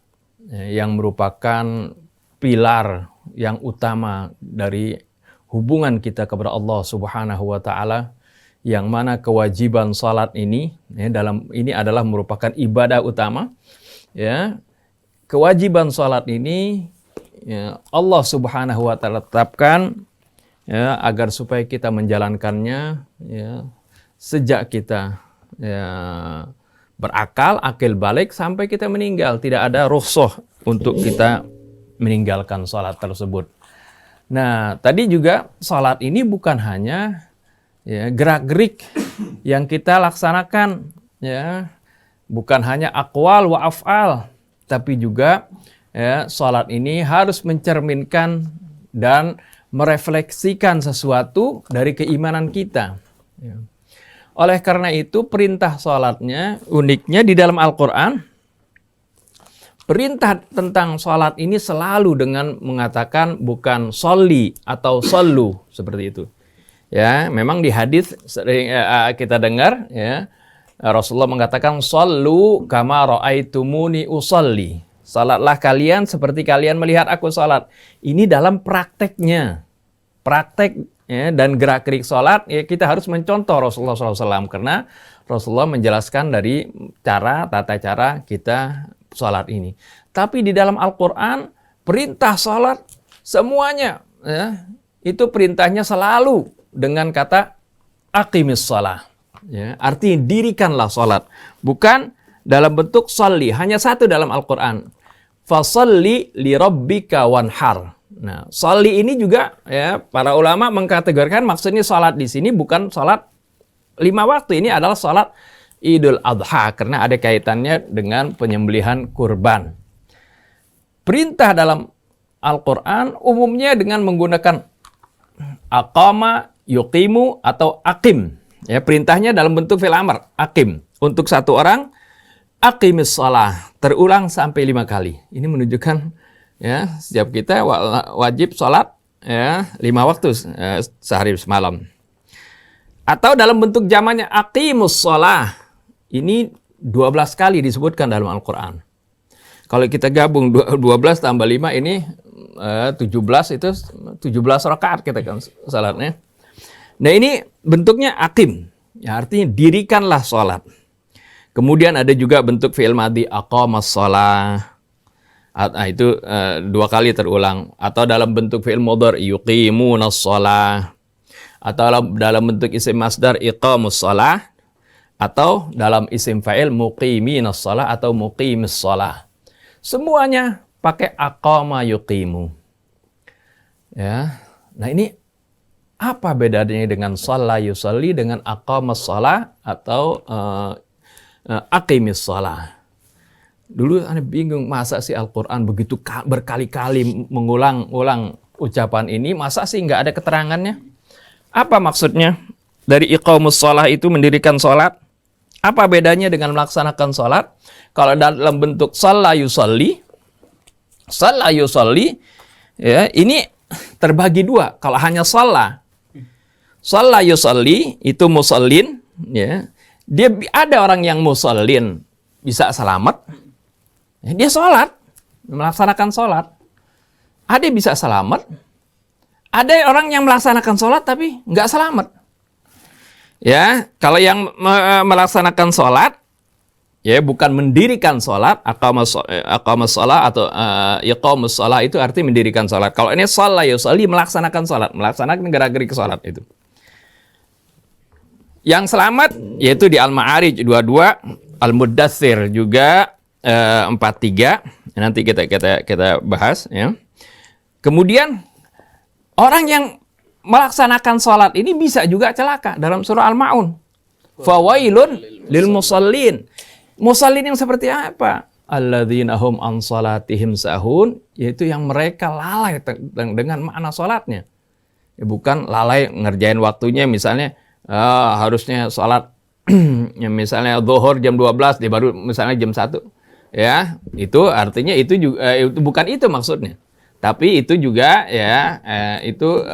yang merupakan pilar yang utama dari hubungan kita kepada Allah Subhanahu wa taala, yang mana kewajiban salat ini ini adalah merupakan ibadah utama, ya. Kewajiban salat ini, ya, Allah Subhanahu wa taala tetapkan, ya, agar supaya kita menjalankannya, ya, sejak kita, ya, berakal, akil balik sampai kita meninggal. Tidak ada rukhsah untuk kita meninggalkan salat tersebut. Nah, tadi juga salat ini bukan hanya, ya, gerak-gerik yang kita laksanakan, ya, bukan hanya aqwal wa af'al, tapi juga, ya, salat ini harus mencerminkan dan merefleksikan sesuatu dari keimanan kita. Ya. Oleh karena itu perintah salatnya, uniknya di dalam Al-Quran, perintah tentang salat ini selalu dengan mengatakan bukan sholli atau sallu seperti itu. Ya, memang di hadis sering kita dengar, ya, Rasulullah mengatakan sallu kama ra'aitumuni usalli. Salatlah kalian seperti kalian melihat aku salat. Ini dalam prakteknya. Praktek, ya, dan gerak-gerik salat, ya, kita harus mencontoh Rasulullah SAW karena Rasulullah menjelaskan dari tata cara kita salat ini. Tapi di dalam Al-Quran perintah salat semuanya, ya, itu perintahnya selalu dengan kata aqimis shalah, ya, artinya dirikanlah salat, bukan dalam bentuk sholli. Hanya satu dalam Al-Quran, fasalli li rabbika wanhar. Nah, sholli ini juga, ya, para ulama mengkategorikan maksudnya salat di sini bukan salat 5 waktu, ini adalah salat Idul Adha karena ada kaitannya dengan penyembelihan kurban. Perintah dalam Al-Quran umumnya dengan menggunakan aqama, yuqimu, atau aqim. Ya, perintahnya dalam bentuk fi'il amr, aqim. Untuk satu orang, aqimis shalah, terulang sampai 5 kali. Ini menunjukkan, ya, setiap kita wajib sholat, ya, 5 waktu sehari semalam. Atau dalam bentuk jamannya aqimus shalah. Ini 12 kali disebutkan dalam Al-Quran. Kalau kita gabung 12 tambah 5 ini 17, itu 17 rakaat kita kan salatnya. Nah, ini bentuknya aqim, ya, artinya dirikanlah salat. Kemudian ada juga bentuk fi'il madhi aqamas shalah. Itu 2 kali terulang. Atau dalam bentuk fi'il mudhari yuqimunas shalah. Atau dalam bentuk isim masdar iqamus shalah. Atau dalam isim fa'il muqiminas shalah atau muqimis shalah. Semuanya pakai aqama yuqimu. Ya. Nah, ini apa bedanya dengan shalla yusalli dengan aqamas shalah atau aqimis shalah? Dulu Anda bingung, masa sih Al-Quran begitu berkali-kali mengulang-ulang ucapan ini, masa sih nggak ada keterangannya? Apa maksudnya dari iqamus shalah itu mendirikan sholat? Apa bedanya dengan melaksanakan sholat? Kalau dalam bentuk shalla yusalli, ya, ini terbagi 2. Kalau hanya shalla yusalli itu musallin, ya, dia ada orang yang musallin bisa selamat, ya, dia sholat, melaksanakan sholat. Ada yang bisa selamat, ada orang yang melaksanakan sholat tapi nggak selamat. Ya, kalau yang melaksanakan sholat, ya, bukan mendirikan sholat, aqamas sholat atau iqamus sholat itu artinya mendirikan sholat. Kalau ini shalla yusalli, melaksanakan sholat, melaksanakan gerak-gerik sholat itu. Yang selamat yaitu di Al-Ma'arij 22, Al-Muddatsir juga 43. Nanti kita bahas, ya. Kemudian orang yang melaksanakan sholat ini bisa juga celaka dalam surah Al-Ma'un. Fawailun lil musallin. Musallin yang seperti apa? Alladzina hum an salatihim sahun, yaitu yang mereka lalai dengan makna sholatnya. Ya, bukan lalai ngerjain waktunya, misalnya harusnya sholat ya, misalnya zuhur jam 12, dia baru misalnya jam 1. Ya, itu artinya itu juga itu bukan itu maksudnya. Tapi itu juga ya itu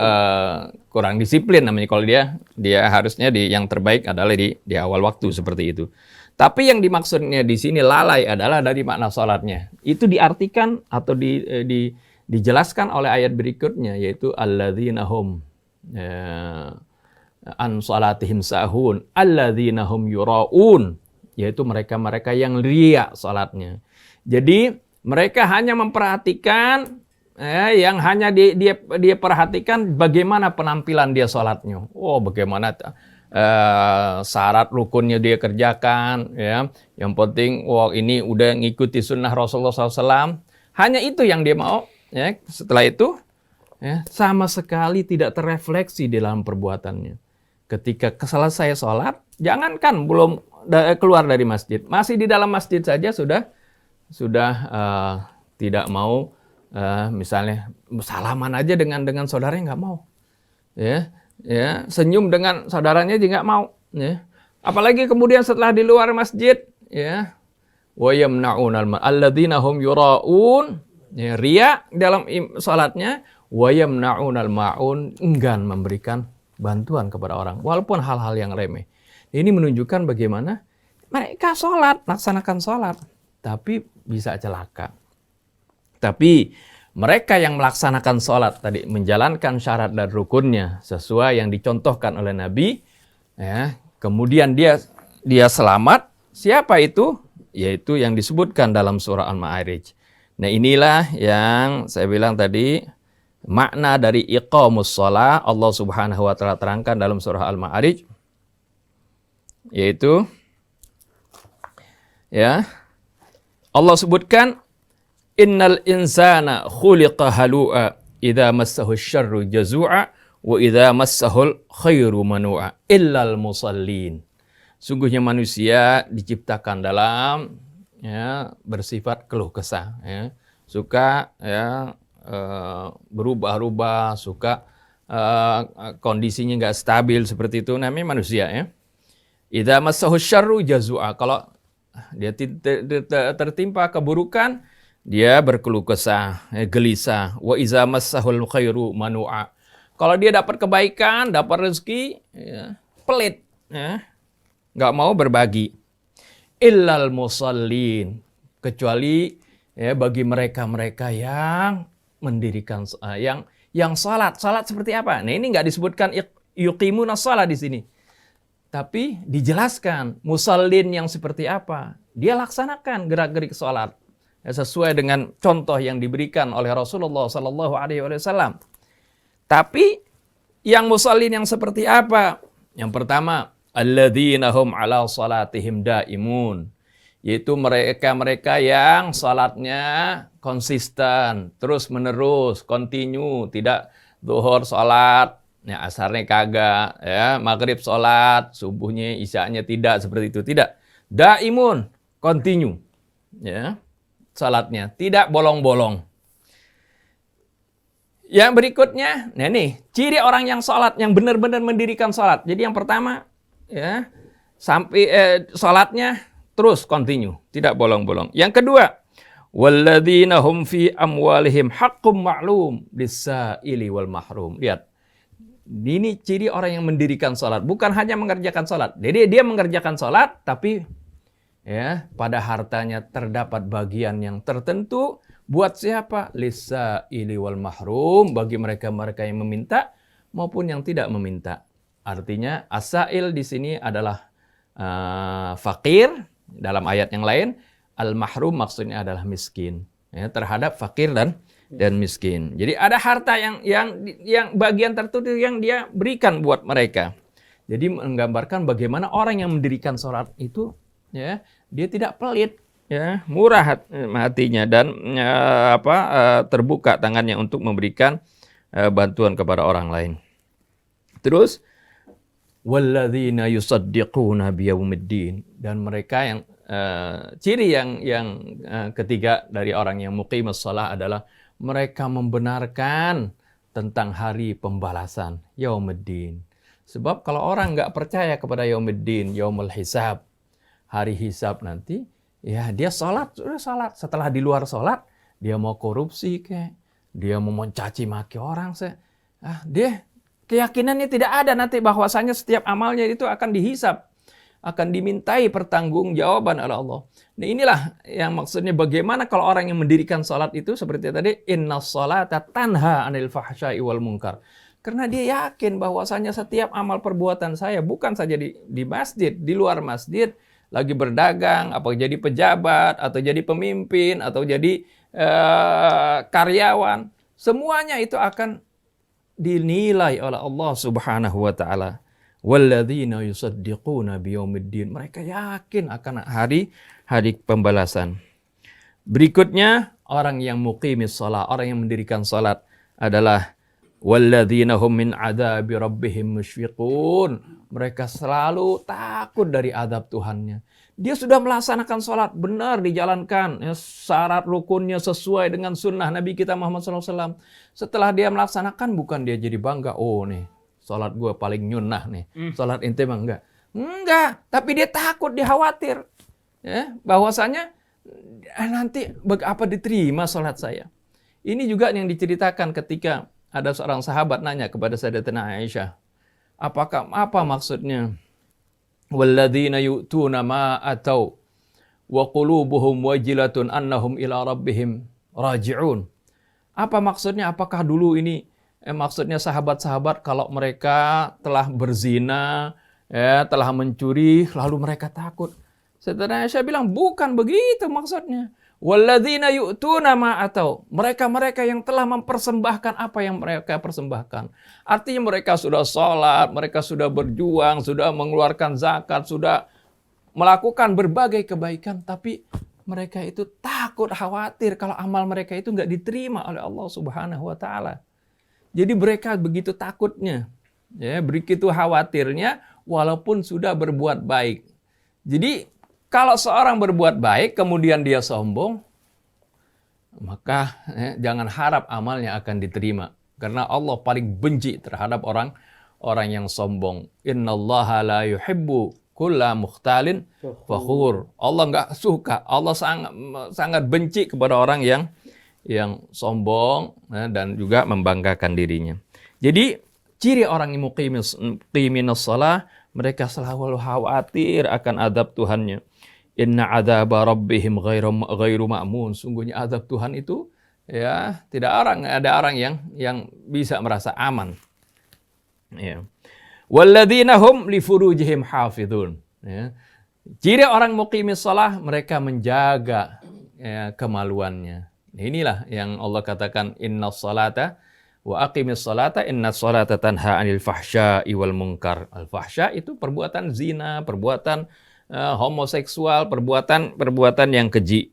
kurang disiplin namanya kalau dia harusnya yang terbaik adalah di awal waktu seperti itu. Tapi yang dimaksudnya di sini lalai adalah dari makna sholatnya. Itu diartikan atau dijelaskan oleh ayat berikutnya, yaitu alladzina hum an sholatihim sahun, alladzina hum yuraun, yaitu mereka-mereka yang riya sholatnya. Jadi mereka hanya memperhatikan yang hanya dia perhatikan bagaimana penampilan dia sholatnya. Oh, bagaimana syarat rukunnya dia kerjakan, ya. Yang penting, wah ini udah ngikuti sunnah Rasulullah SAW. Hanya itu yang dia mau. Ya. Setelah itu, ya, sama sekali tidak terrefleksi di dalam perbuatannya. Ketika selesai sholat, jangankan belum keluar dari masjid, masih di dalam masjid saja sudah tidak mau, misalnya salaman aja dengan saudaranya nggak mau. Ya, senyum dengan saudaranya juga nggak mau, ya. Apalagi kemudian setelah di luar masjid, ya, wa yamna'unal alladzina hum yura'un, ya, riya dalam salatnya, wa yamna'unal ma'un, enggan memberikan bantuan kepada orang walaupun hal-hal yang remeh. Ini menunjukkan bagaimana mereka sholat, laksanakan sholat, tapi bisa celaka. Tapi mereka yang melaksanakan sholat tadi, menjalankan syarat dan rukunnya sesuai yang dicontohkan oleh Nabi, ya, kemudian dia selamat. Siapa itu? Yaitu yang disebutkan dalam surah Al-Ma'arij. Nah, inilah yang saya bilang tadi, makna dari iqamus shalah Allah Subhanahu wa taala terangkan dalam surah Al-Ma'arij, yaitu, ya, Allah sebutkan, innal insana khuliqa halu'a idza massahu syarru jazu'a wa idza massahul khairu manu'a illal musallin. Sungguhnya manusia diciptakan dalam, ya, bersifat keluh kesah, ya. Suka, ya, berubah-ubah, suka kondisinya nggak stabil seperti itu, namanya manusia, ya. Idza massahu syarru jazu'a, kalau dia tertimpa keburukan, dia berkeluh kesah, gelisah. Wa iza massahul khairu manu'a. Kalau dia dapat kebaikan, dapat rezeki, ya, pelit, ya, nggak mau berbagi. Illal musallin, kecuali, ya, bagi mereka-mereka yang mendirikan, yang salat. Salat seperti apa? Nah, ini nggak disebutkan yuqimuna shalah di sini. Tapi dijelaskan musallin yang seperti apa. Dia laksanakan gerak-gerik salat, ya, sesuai dengan contoh yang diberikan oleh Rasulullah SAW. Tapi yang musallin yang seperti apa? Yang pertama, alladzina hum ala salatihim daimun, yaitu mereka-mereka yang salatnya konsisten, terus menerus, continue, tidak zuhur salat, ya, asarnya kagak, ya, maghrib salat, subuhnya, isyanya tidak, seperti itu, tidak. Daimun, continue, ya, salatnya tidak bolong-bolong. Yang berikutnya, nah nih, ciri orang yang salat, yang benar-benar mendirikan salat. Jadi yang pertama, ya, sampai salatnya terus continue, tidak bolong-bolong. Yang kedua, walladzina hum fi amwalihim haqqum ma'lum lis-sa'ili wal mahrum. Lihat, ini ciri orang yang mendirikan salat, bukan hanya mengerjakan salat. Jadi dia mengerjakan salat, tapi, ya, pada hartanya terdapat bagian yang tertentu. Buat siapa? Lis-sa'ili wal mahrum, bagi mereka-mereka yang meminta maupun yang tidak meminta. Artinya as-sa'il di sini adalah fakir dalam ayat yang lain. Al-mahrum maksudnya adalah miskin, ya, terhadap fakir dan miskin. Jadi ada harta yang bagian tertentu yang dia berikan buat mereka. Jadi menggambarkan bagaimana orang yang mendirikan salat itu, ya, dia tidak pelit, ya, murah hatinya dan terbuka tangannya untuk memberikan bantuan kepada orang lain. Terus walladzina yusaddiquna biyaumiddin, dan mereka yang ciri yang ketiga dari orang yang muqimus shalah adalah mereka membenarkan tentang hari pembalasan, yaumuddin. Sebab kalau orang nggak percaya kepada yaumuddin, yaumul hisab, hari hisab nanti, ya dia sudah sholat. Setelah di luar sholat, dia mau korupsi dia mau mencaci maki orang, dia keyakinannya tidak ada nanti bahwasanya setiap amalnya itu akan dihisab, akan dimintai pertanggungjawaban oleh Allah. Nah inilah yang maksudnya bagaimana kalau orang yang mendirikan salat itu seperti tadi, innas salata tanha anil fahsya'i wal munkar. Karena dia yakin bahwasanya setiap amal perbuatan saya bukan saja di masjid, di luar masjid, lagi berdagang, apa jadi pejabat, atau jadi pemimpin, atau jadi karyawan, semuanya itu akan dinilai oleh Allah Subhanahu wa taala. Walladzina yusaddiquna biyaumiddin. Mereka yakin akan hari pembalasan. Berikutnya orang yang muqimis shalah, orang yang mendirikan salat adalah walladzina hum min adzabi rabbihim musyfiqun. Mereka selalu takut dari azab Tuhannya. Dia sudah melaksanakan salat benar, dijalankan syarat rukunnya sesuai dengan sunnah Nabi kita Muhammad SAW. Setelah dia melaksanakan, bukan dia jadi bangga, oh nih salat gue paling nyunnah nih, salat ente mah enggak, tapi dia takut, dia khawatir bahwasanya nanti apa diterima salat saya. Ini juga yang diceritakan ketika ada seorang sahabat nanya kepada Sayyidatina Aisyah, apa maksudnya walladzina yu'tuna ma atau wa qulubuhum wajilatun annahum ila rabbihim raji'un. Apa maksudnya? Apakah dulu ini maksudnya sahabat-sahabat kalau mereka telah berzina, telah mencuri, lalu mereka takut? Sayyidatina Aisyah bilang bukan begitu maksudnya. Walladzina yu'tuna ma atau, mereka-mereka yang telah mempersembahkan apa yang mereka persembahkan. Artinya mereka sudah sholat, mereka sudah berjuang, sudah mengeluarkan zakat, sudah melakukan berbagai kebaikan, tapi mereka itu takut, khawatir kalau amal mereka itu nggak diterima oleh Allah Subhanahu wa taala. Jadi mereka begitu takutnya, begitu khawatirnya walaupun sudah berbuat baik. Jadi kalau seorang berbuat baik, kemudian dia sombong, maka jangan harap amalnya akan diterima. Karena Allah paling benci terhadap orang yang sombong. Innallaha la yuhibbu kulla mukhtalin fakhur. Allah nggak suka, Allah sangat benci kepada orang yang sombong dan juga membanggakan dirinya. Jadi, ciri orang yang muqiminus shalah, mereka selalu khawatir akan azab Tuhannya. Inna adzaba rabbihim ghairu ma'mun. Sungguhnya azab Tuhan itu tidak ada orang yang bisa merasa aman. Walladzina hum li furujihim hafizun. Ciri orang muqimis shalah, mereka menjaga kemaluannya. Inilah yang Allah katakan innas salata wa aqimis salata innas salata tanha 'anil fahsya'i wal munkar. Al fahsya itu perbuatan zina, perbuatan homoseksual, perbuatan yang keji.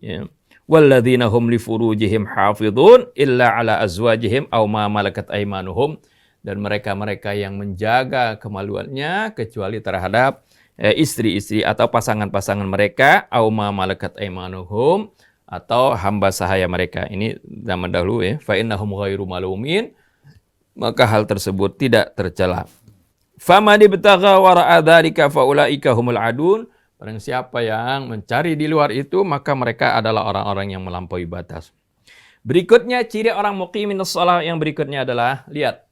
Walladzina hum li furujihim hafizun illa 'ala azwajihim aw ma malakat aymanuhum. Dan mereka-mereka yang menjaga kemaluannya kecuali terhadap istri-istri atau pasangan-pasangan mereka, aw ma malakat aymanuhum, atau hamba sahaya mereka. Ini zaman dahulu fa innahum ghairu malumin, maka hal tersebut tidak tercela. Faman ibtagha wara'a dzalika faulaika humul adun. Barang siapa yang mencari di luar itu, maka mereka adalah orang-orang yang melampaui batas. Berikutnya, ciri orang muqiminus shalah yang berikutnya adalah, lihat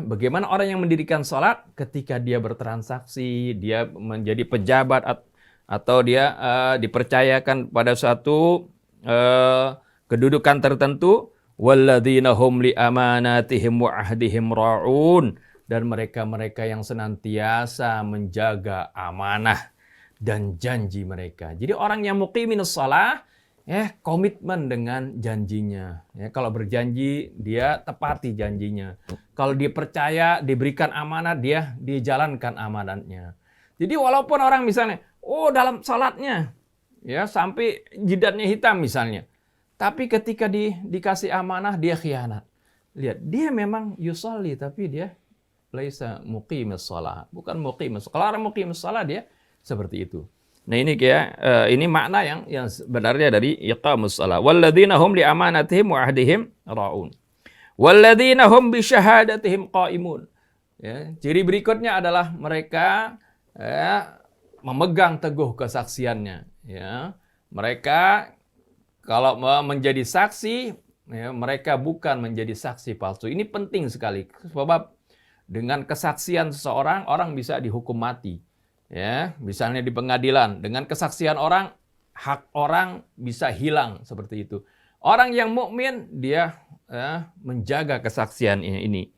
bagaimana orang yang mendirikan salat ketika dia bertransaksi, dia menjadi pejabat atau dia dipercayakan pada suatu kedudukan tertentu, walladzina hum li amanatihim wa ahdihim ra'un, dan mereka-mereka yang senantiasa menjaga amanah dan janji mereka. Jadi orang yang muqiminus shalah komitmen dengan janjinya. Kalau berjanji dia tepati janjinya. Kalau dia percaya, diberikan amanat, dia jalankan amanatnya. Jadi walaupun orang misalnya dalam salatnya ya sampai jidatnya hitam misalnya. Tapi ketika dikasih amanah dia khianat. Lihat, dia memang yusolli tapi dia laisa muqimus shalah, bukan muqimus. Kalau orang muqimus shalah dia seperti itu. Nah ini ini makna yang sebenarnya dari iqamus shalah. Walladzina hum li amanatihim wa ahdihim ra'un. Walladzina hum bi syahadatihim qaimun. Ya, ciri berikutnya adalah mereka memegang teguh kesaksiannya. Ya, mereka kalau menjadi saksi, ya, mereka bukan menjadi saksi palsu. Ini penting sekali, sebab dengan kesaksian seseorang, orang bisa dihukum mati. Ya, misalnya di pengadilan, dengan kesaksian orang, hak orang bisa hilang seperti itu. Orang yang mukmin dia menjaga kesaksian ini.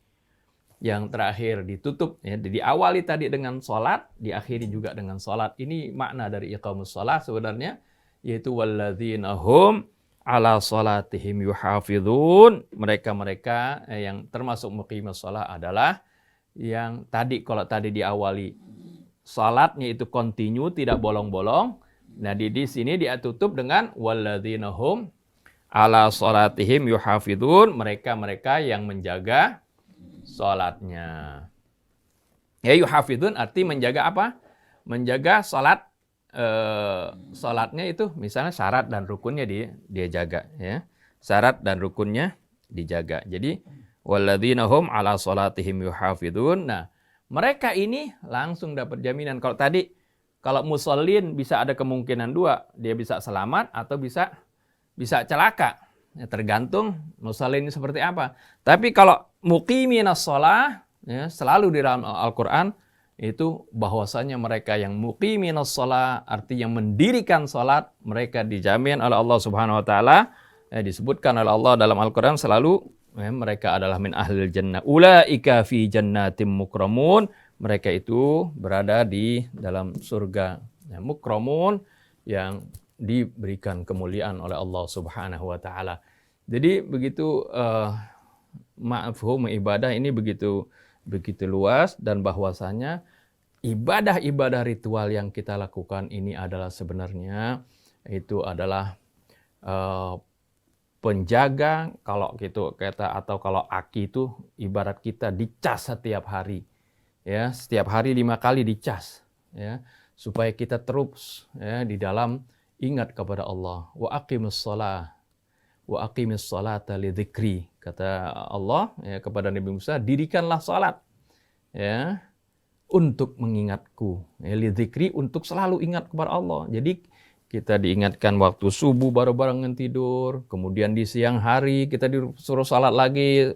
Yang terakhir ditutup, ya, diawali tadi dengan sholat, diakhiri juga dengan sholat. Ini makna dari iqamus sholat sebenarnya, yaitu walladzina hum ala sholatihim yuhafidhun. Mereka-mereka yang termasuk muqimus sholat adalah yang tadi, kalau tadi diawali sholatnya itu continue, tidak bolong-bolong. Nah di sini dia tutup dengan walladzina hum ala sholatihim yuhafidhun. Mereka-mereka yang menjaga sholatnya. Ya, yuhafidhun arti menjaga apa? Menjaga sholat. Sholatnya itu misalnya syarat dan rukunnya dia jaga, ya. Syarat dan rukunnya dijaga. Jadi walladzina hum ala sholatihim yuhafidhun. Nah, mereka ini langsung dapat jaminan. Kalau tadi, kalau musallin bisa ada kemungkinan dua, dia bisa selamat atau bisa celaka. Ya, tergantung musallin seperti apa. Tapi kalau muqiminas shalah, ya, selalu di dalam Al-Qur'an itu bahwasanya mereka yang muqiminas shalah, artinya mendirikan salat, mereka dijamin oleh Allah Subhanahu wa taala. Disebutkan oleh Allah dalam Al-Qur'an selalu, mereka adalah min ahlil jannah. Ulaika fi jannatim mukramun. Mereka itu berada di dalam surga. Ya, mukramun yang diberikan kemuliaan oleh Allah Subhanahu wa taala. Jadi begitu mafhum ibadah ini begitu luas, dan bahwasanya ibadah-ibadah ritual yang kita lakukan ini adalah sebenarnya itu adalah penjaga, kalau gitu kata, atau kalau aki itu ibarat kita dicas setiap hari, ya, setiap hari 5 kali dicas, ya, supaya kita terus, ya, di dalam ingat kepada Allah. Wa aqimus shalah wa aqimis sholata li dzikri, kata Allah, ya, kepada Nabi Musa, dirikanlah salat, ya, untuk mengingatku, ya, li dzikri, untuk selalu ingat kepada Allah. Jadi kita diingatkan waktu subuh baru barengan tidur, kemudian di siang hari kita disuruh salat lagi,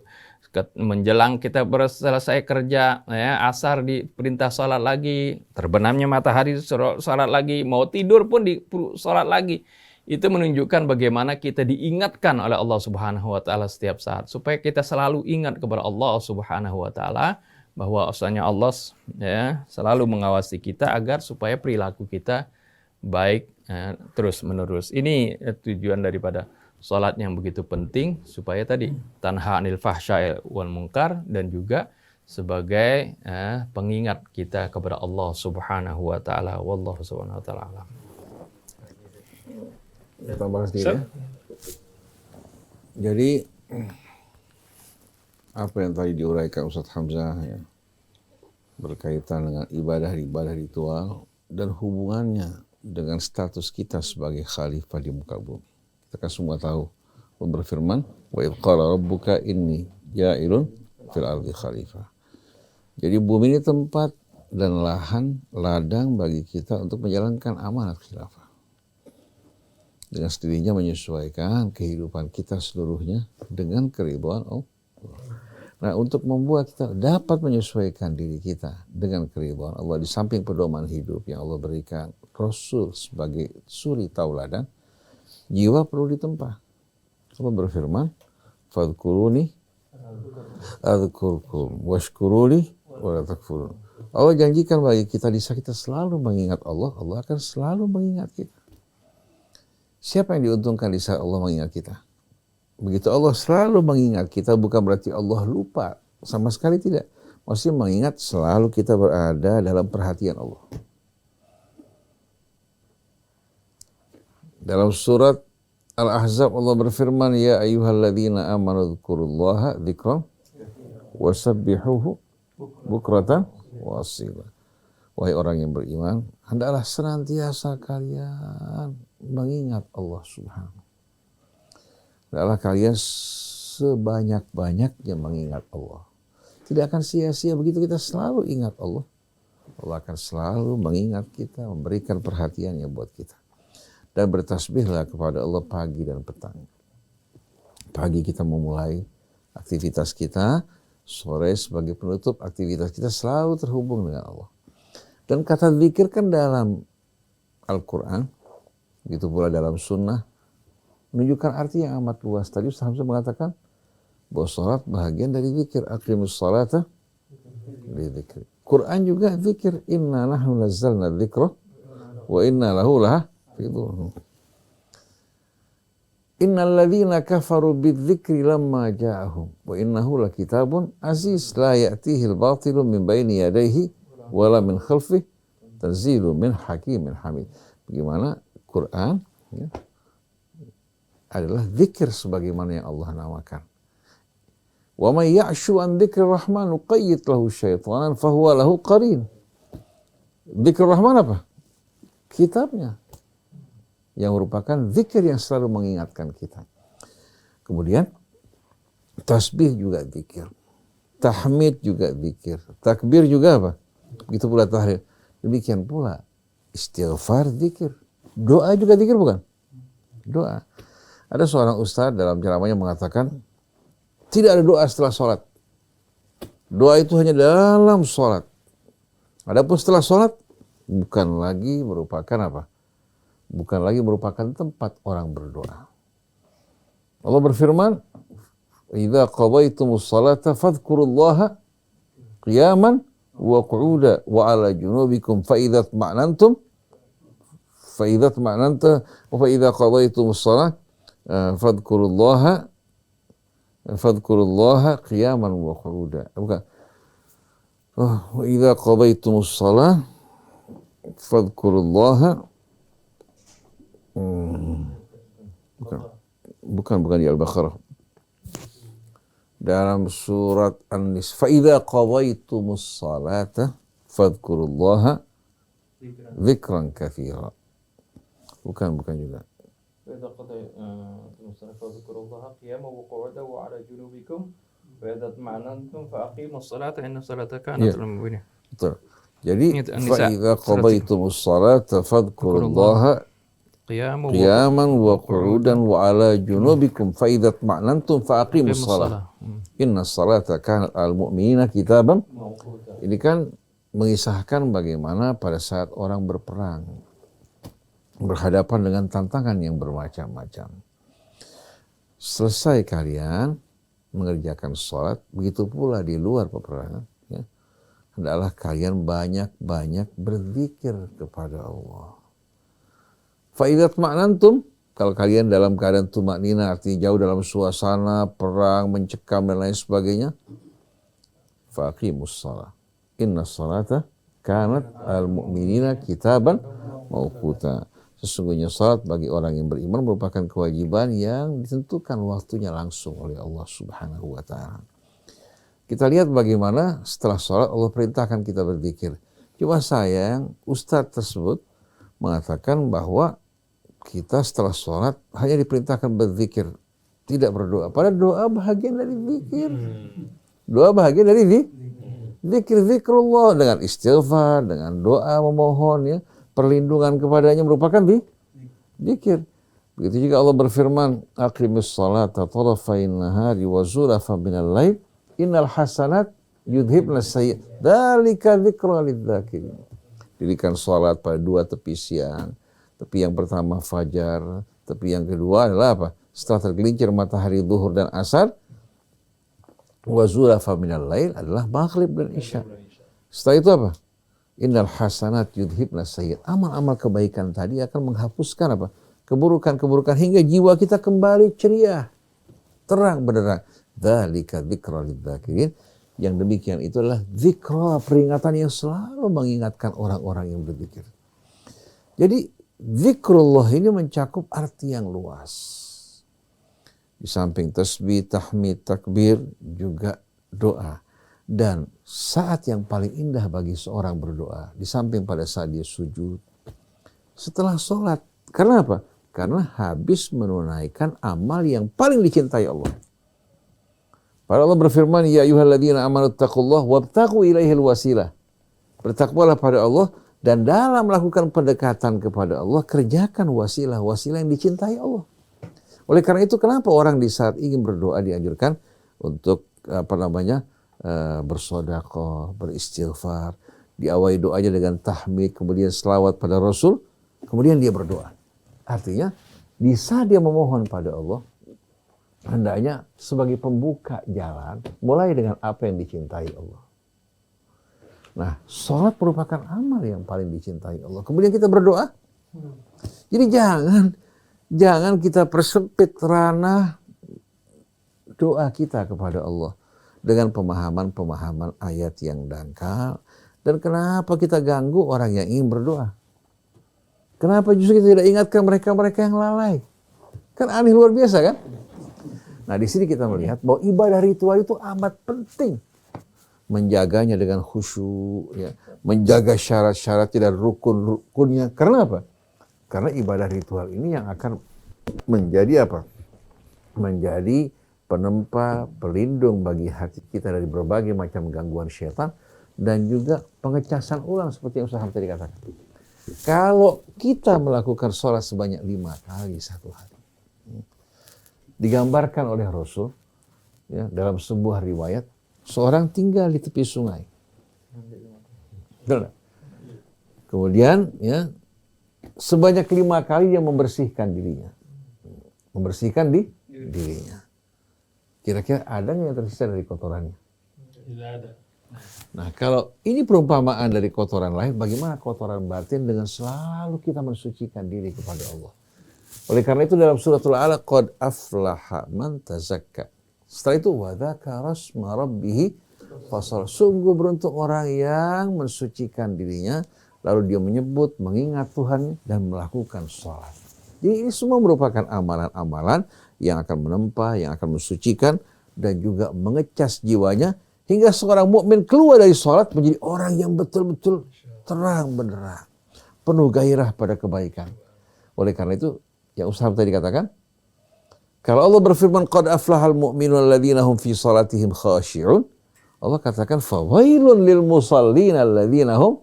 menjelang kita selesai kerja, ya, asar diperintah salat lagi, terbenamnya matahari disuruh salat lagi, mau tidur pun disuruh salat lagi. Itu menunjukkan bagaimana kita diingatkan oleh Allah Subhanahu wa taala setiap saat, supaya kita selalu ingat kepada Allah Subhanahu wa taala, bahwa asalnya Allah, ya, selalu mengawasi kita agar supaya perilaku kita baik, ya, terus menerus. Ini tujuan daripada salat yang begitu penting, supaya tadi tanha anil fahsya'i wal munkar, dan juga sebagai pengingat kita kepada Allah Subhanahu wa taala. Wallahu subhanahu wa taala alam.
Tambah sedikit, ya. Jadi apa yang tadi diuraikan Ustadz Hamzah, ya, berkaitan dengan ibadah ritual dan hubungannya dengan status kita sebagai khalifah di muka bumi. Kita kan semua tahu, Allah berfirman, wa idz qala rabbuka inni ja'ilun fil ardi khalifah. Jadi bumi ini tempat dan ladang bagi kita untuk menjalankan amanat khilafah. Dengan sendirinya menyesuaikan kehidupan kita seluruhnya dengan keridhaan Allah. Nah, untuk membuat kita dapat menyesuaikan diri kita dengan keridhaan Allah, di samping pedoman hidup yang Allah berikan Rasul sebagai suri tauladan, jiwa perlu ditempa. Allah berfirman, fadhkuruni adzkurkum washkuruli wala takfurun. Allah janjikan bagi kita, di saat kita selalu mengingat Allah, Allah akan selalu mengingat kita. Siapa yang diuntungkan di saat Allah mengingat kita? Begitu Allah selalu mengingat kita, bukan berarti Allah lupa. Sama sekali tidak. Maksudnya mengingat selalu kita berada dalam perhatian Allah. Dalam surat Al-Ahzab Allah berfirman, ya ayyuhalladzina amanu dzkurullaha dzikran wasabbihuhu bukratan wa asila. Wahai orang yang beriman, hendaklah senantiasa kalian mengingat Allah Subhanahu. Hendaklah kalian sebanyak-banyaknya mengingat Allah. Tidak akan sia-sia begitu kita selalu ingat Allah. Allah akan selalu mengingat kita, memberikan perhatiannya buat kita. Dan bertasbihlah kepada Allah pagi dan petang. Pagi kita memulai aktivitas kita, sore sebagai penutup aktivitas kita selalu terhubung dengan Allah. Dan kata zikir kan dalam Al-Quran, begitu pula dalam sunnah, menunjukkan arti yang amat luas. Tadi Ustaz Hamzah mengatakan bahwa salat bahagian dari zikir. Aqimus salata li dzikri. Quran juga zikir. Inna nahnu nazzalna dzikra wa inna lahu lahafidhun. Innal ladzina kafaru bidzikri lamma ja'ahum wa innahu lakitabun aziz la ya'tihi al-batilu min baini yadayhi wala min khalfihi tanzilu min hakimin hamid. Bagaimana Quran ya, adalah zikir sebagaimana yang Allah namakan. Wa may ya'shu an dzikri rahman nuqayyid lahu syaitanan fahuwa lahu qarin. Dzikir rahman apa? Kitabnya, yang merupakan zikir yang selalu mengingatkan kita. Kemudian tasbih juga zikir, tahmid juga zikir, takbir juga apa? Begitu pula tahlil. Demikian pula istighfar zikir, doa juga zikir bukan? Doa. Ada seorang ustaz dalam ceramahnya mengatakan tidak ada doa setelah sholat. Doa itu hanya dalam sholat. Adapun setelah sholat bukan lagi merupakan apa? Bukan lagi merupakan tempat orang berdoa. Allah berfirman, "Idza qadaytumus salata fadhkurullaha qiyaman wa qu'udan wa 'ala junubikum fa idza tma'nantum fa idza qadaytumus salata fadhkurullaha qiyaman wa qu'udan." Bukan. Wa idza qadaytumus salata fadhkurullaha bukan di Al-Baqarah. Dalam surat An-Nisa, fa idza qadaytumus salata fadhkurullaha dzikran katsira. Bukan juga.
فإذا قضيتم الصلاة فاذكروا الله قياما وقعودا وعلى جنوبكم وإذا اطمأننتم فأقيموا الصلاة إن الصلاة كانت للمؤمنين.
Betul. Jadi fa idza qadaytumus salata fadhkurullaha qiyaman wa qu'udan wa 'ala junubikum fa idza tma'nantum fa aqimus shalah. Innas salata kanat 'alal mu'minina kitaban. Ini kan mengisahkan bagaimana pada saat orang berperang berhadapan dengan tantangan yang bermacam-macam. Selesai kalian mengerjakan salat, begitu pula di luar peperangan, ya, hendaklah kalian banyak-banyak berzikir kepada Allah. Fa'idat ma'nantum, kalau kalian dalam keadaan tumaknina, artinya jauh dalam suasana perang, mencekam dan lain sebagainya, faqimus shalah. Inna salata kanat al-mu'minina kitaban mawquta. Sesungguhnya salat bagi orang yang beriman merupakan kewajiban yang ditentukan waktunya langsung oleh Allah Subhanahu wa ta'ala. Kita lihat bagaimana setelah salat Allah perintahkan kita berzikir. Cuma sayang ustadz tersebut mengatakan bahwa kita setelah sholat hanya diperintahkan berzikir, tidak berdoa. Padahal doa bahagian dari zikir. Doa bahagian dari zikir, zikrullah dengan istighfar, dengan doa memohon, ya, perlindungan kepadanya merupakan zikir. Begitu juga Allah berfirman, aqimis salata tarafain nahari wa zulafa minal lail innal hasanat yudhibna sayyi'at dzalika dzikra lidzakirin. Dirikan salat pada dua tepi siang. Tepi yang pertama fajar, tepi yang kedua adalah apa? Setelah tergelincir matahari zuhur dan asar, wa zulafa minal lail adalah maghrib dan isya. Setelah itu apa? Innal hasanat yudhibna sayyi'at. Amal-amal kebaikan tadi akan menghapuskan apa? Keburukan-keburukan hingga jiwa kita kembali ceria, terang benderang. Dzalika dzikra lidzakirin. Yang demikian itu adalah zikra, peringatan yang selalu mengingatkan orang-orang yang berzikir. Jadi zikrullah ini mencakup arti yang luas. Di samping tasbih, tahmid, takbir, juga doa. Dan saat yang paling indah bagi seorang berdoa, di samping pada saat dia sujud, setelah sholat. Karena apa? Karena habis menunaikan amal yang paling dicintai Allah. Para Allah berfirman, ya ayyuhalladzina amanu taqullaha wabtaghu ilaihil wasilah. Bertakwalah pada Allah, dan dalam melakukan pendekatan kepada Allah, kerjakan wasilah-wasilah yang dicintai Allah. Oleh karena itu, kenapa orang di saat ingin berdoa dianjurkan untuk bersedekah, beristighfar, diawali doanya dengan tahmid, kemudian selawat pada Rasul, kemudian dia berdoa. Artinya, di saat dia memohon pada Allah, hendaknya sebagai pembuka jalan, mulai dengan apa yang dicintai Allah. Nah, sholat merupakan amal yang paling dicintai Allah. Kemudian kita berdoa. Jadi jangan kita persempit ranah doa kita kepada Allah dengan pemahaman-pemahaman ayat yang dangkal. Dan kenapa kita ganggu orang yang ingin berdoa? Kenapa justru kita tidak ingatkan mereka-mereka yang lalai? Kan aneh luar biasa kan? Nah, di sini kita melihat bahwa ibadah ritual itu amat penting. Menjaganya dengan khusyuk, ya, menjaga syarat-syarat dan rukun-rukunnya. Karena apa? Karena ibadah ritual ini yang akan menjadi apa? Menjadi penempa, pelindung bagi hati kita dari berbagai macam gangguan syaitan dan juga pengecasan ulang seperti yang Ustaz tadi katakan. Kalau kita melakukan sholat sebanyak 5 kali satu hari, digambarkan oleh Rasul, ya, dalam sebuah riwayat, seorang tinggal di tepi sungai. Kemudian, ya, sebanyak 5 kali dia membersihkan dirinya. Membersihkan dirinya. Kira-kira ada nggak yang tersisa dari kotorannya?
Tidak ada.
Nah, kalau ini perumpamaan dari kotoran lain, bagaimana kotoran batin dengan selalu kita mensucikan diri kepada Allah? Oleh karena itu dalam suratul Alaq, qad aflaha man tazakka. Setelah itu wa dzakara asma rabbih fasal. Sungguh beruntung orang yang mensucikan dirinya, lalu dia menyebut, mengingat Tuhan dan melakukan sholat. Jadi ini semua merupakan amalan-amalan yang akan menempa, yang akan mensucikan dan juga mengecas jiwanya hingga seorang mukmin keluar dari sholat menjadi orang yang betul-betul terang benderang, penuh gairah pada kebaikan. Oleh karena itu, yang Ustaz tadi katakan, kalau Allah berfirman qad aflahal mu'minun alladzina hum fi salatihim khashi'un, Allah katakan fawailun lil musallin alladzina hum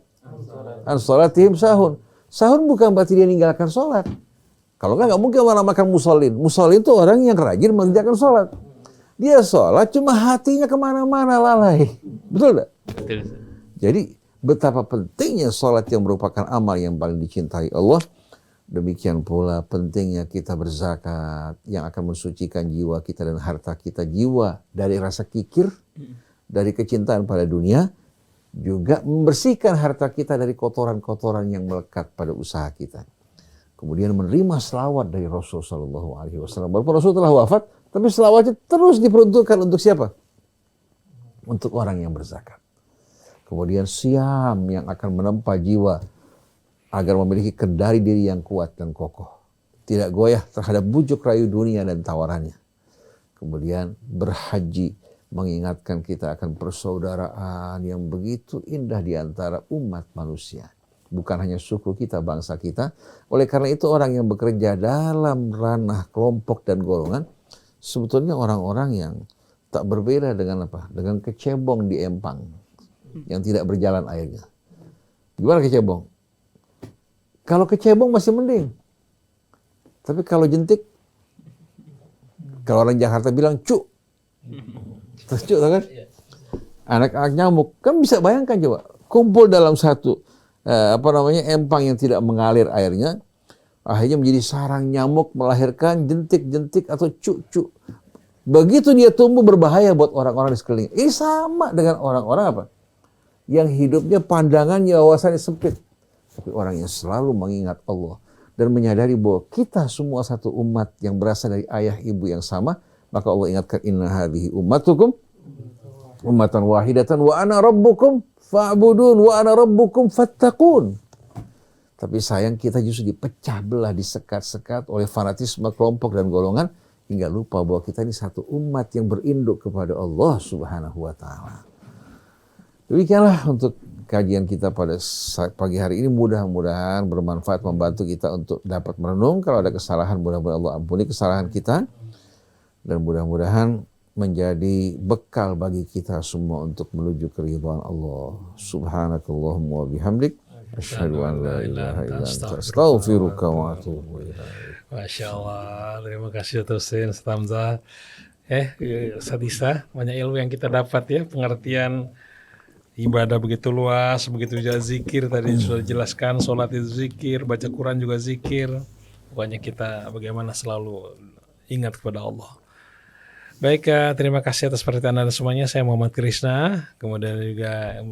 an salatihim sahun. Sahun bukan berarti dia meninggalkan salat. Kalau enggak mungkin orang makan musallin. Musallin itu orang yang rajin mengerjakan salat. Dia salat cuma hatinya kemana-mana lalai. Betul enggak?
Betul.
Jadi betapa pentingnya salat yang merupakan amal yang paling dicintai Allah. Demikian pula pentingnya kita berzakat yang akan mensucikan jiwa kita dan harta kita, jiwa dari rasa kikir, dari kecintaan pada dunia, juga membersihkan harta kita dari kotoran-kotoran yang melekat pada usaha kita. Kemudian menerima selawat dari Rasul Sallallahu Alaihi Wasallam. Walaupun Rasul telah wafat, tapi selawatnya terus diperuntukkan untuk siapa? Untuk orang yang berzakat. Kemudian siam yang akan menempa jiwa agar memiliki kendali diri yang kuat dan kokoh. Tidak goyah terhadap bujuk rayu dunia dan tawarannya. Kemudian berhaji mengingatkan kita akan persaudaraan yang begitu indah di antara umat manusia. Bukan hanya suku kita, bangsa kita. Oleh karena itu orang yang bekerja dalam ranah kelompok dan golongan, sebetulnya orang-orang yang tak berbeda dengan apa? Dengan kecebong di empang yang tidak berjalan airnya. Gimana kecebong? Kalau kecebong masih mending. Tapi kalau jentik, kalau orang Jakarta bilang cuk. Terus cuk kan? Anak-anak nyamuk. Kan bisa bayangkan coba. Kumpul dalam satu empang yang tidak mengalir airnya. Akhirnya menjadi sarang nyamuk melahirkan jentik-jentik atau cuk-cuk. Begitu dia tumbuh berbahaya buat orang-orang di sekeliling. Ini sama dengan orang-orang apa? Yang hidupnya pandangannya wawasannya sempit. Tapi orang yang selalu mengingat Allah dan menyadari bahwa kita semua satu umat yang berasal dari ayah ibu yang sama, maka Allah ingatkan inna hadhihi ummatukum ummatan wahidatan wa ana rabbukum fa'budun wa ana rabbukum fattaqun. Tapi sayang kita justru dipecah belah, disekat-sekat oleh fanatisme kelompok dan golongan, hingga lupa bahwa kita ini satu umat yang berinduk kepada Allah Subhanahu wa Ta'ala. Demikianlah untuk kajian kita pada pagi hari ini, mudah-mudahan bermanfaat, membantu kita untuk dapat merenung. Kalau ada kesalahan, mudah-mudahan Allah ampuni kesalahan kita, dan mudah-mudahan menjadi bekal bagi kita semua untuk menuju keridhaan Allah. Subhanakallahumma wa bihamdik, asyhadu an la ilaha illa anta, astaghfiruka wa atubu ilaik.
Masya Allah, terima kasih Ustaz Hamzah. Ustaz Isa, banyak ilmu yang kita dapat ya, pengertian ibadah begitu luas, begitu juga zikir tadi sudah dijelaskan, sholat itu zikir, baca Quran juga zikir. Pokoknya kita bagaimana selalu ingat kepada Allah. Baik, terima kasih atas perhatian Anda semuanya. Saya Muhammad Krishna, kemudian juga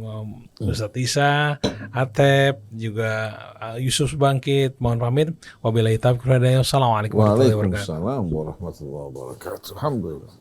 Ustaz Isa, Atep, juga Yusuf Bangkit. Mohon pamit. Wabillahi taufiq wal hidayah. Wassalamualaikum warahmatullahi wabarakatuh.
Waalaikumsalam warahmatullahi wabarakatuh. Alhamdulillah.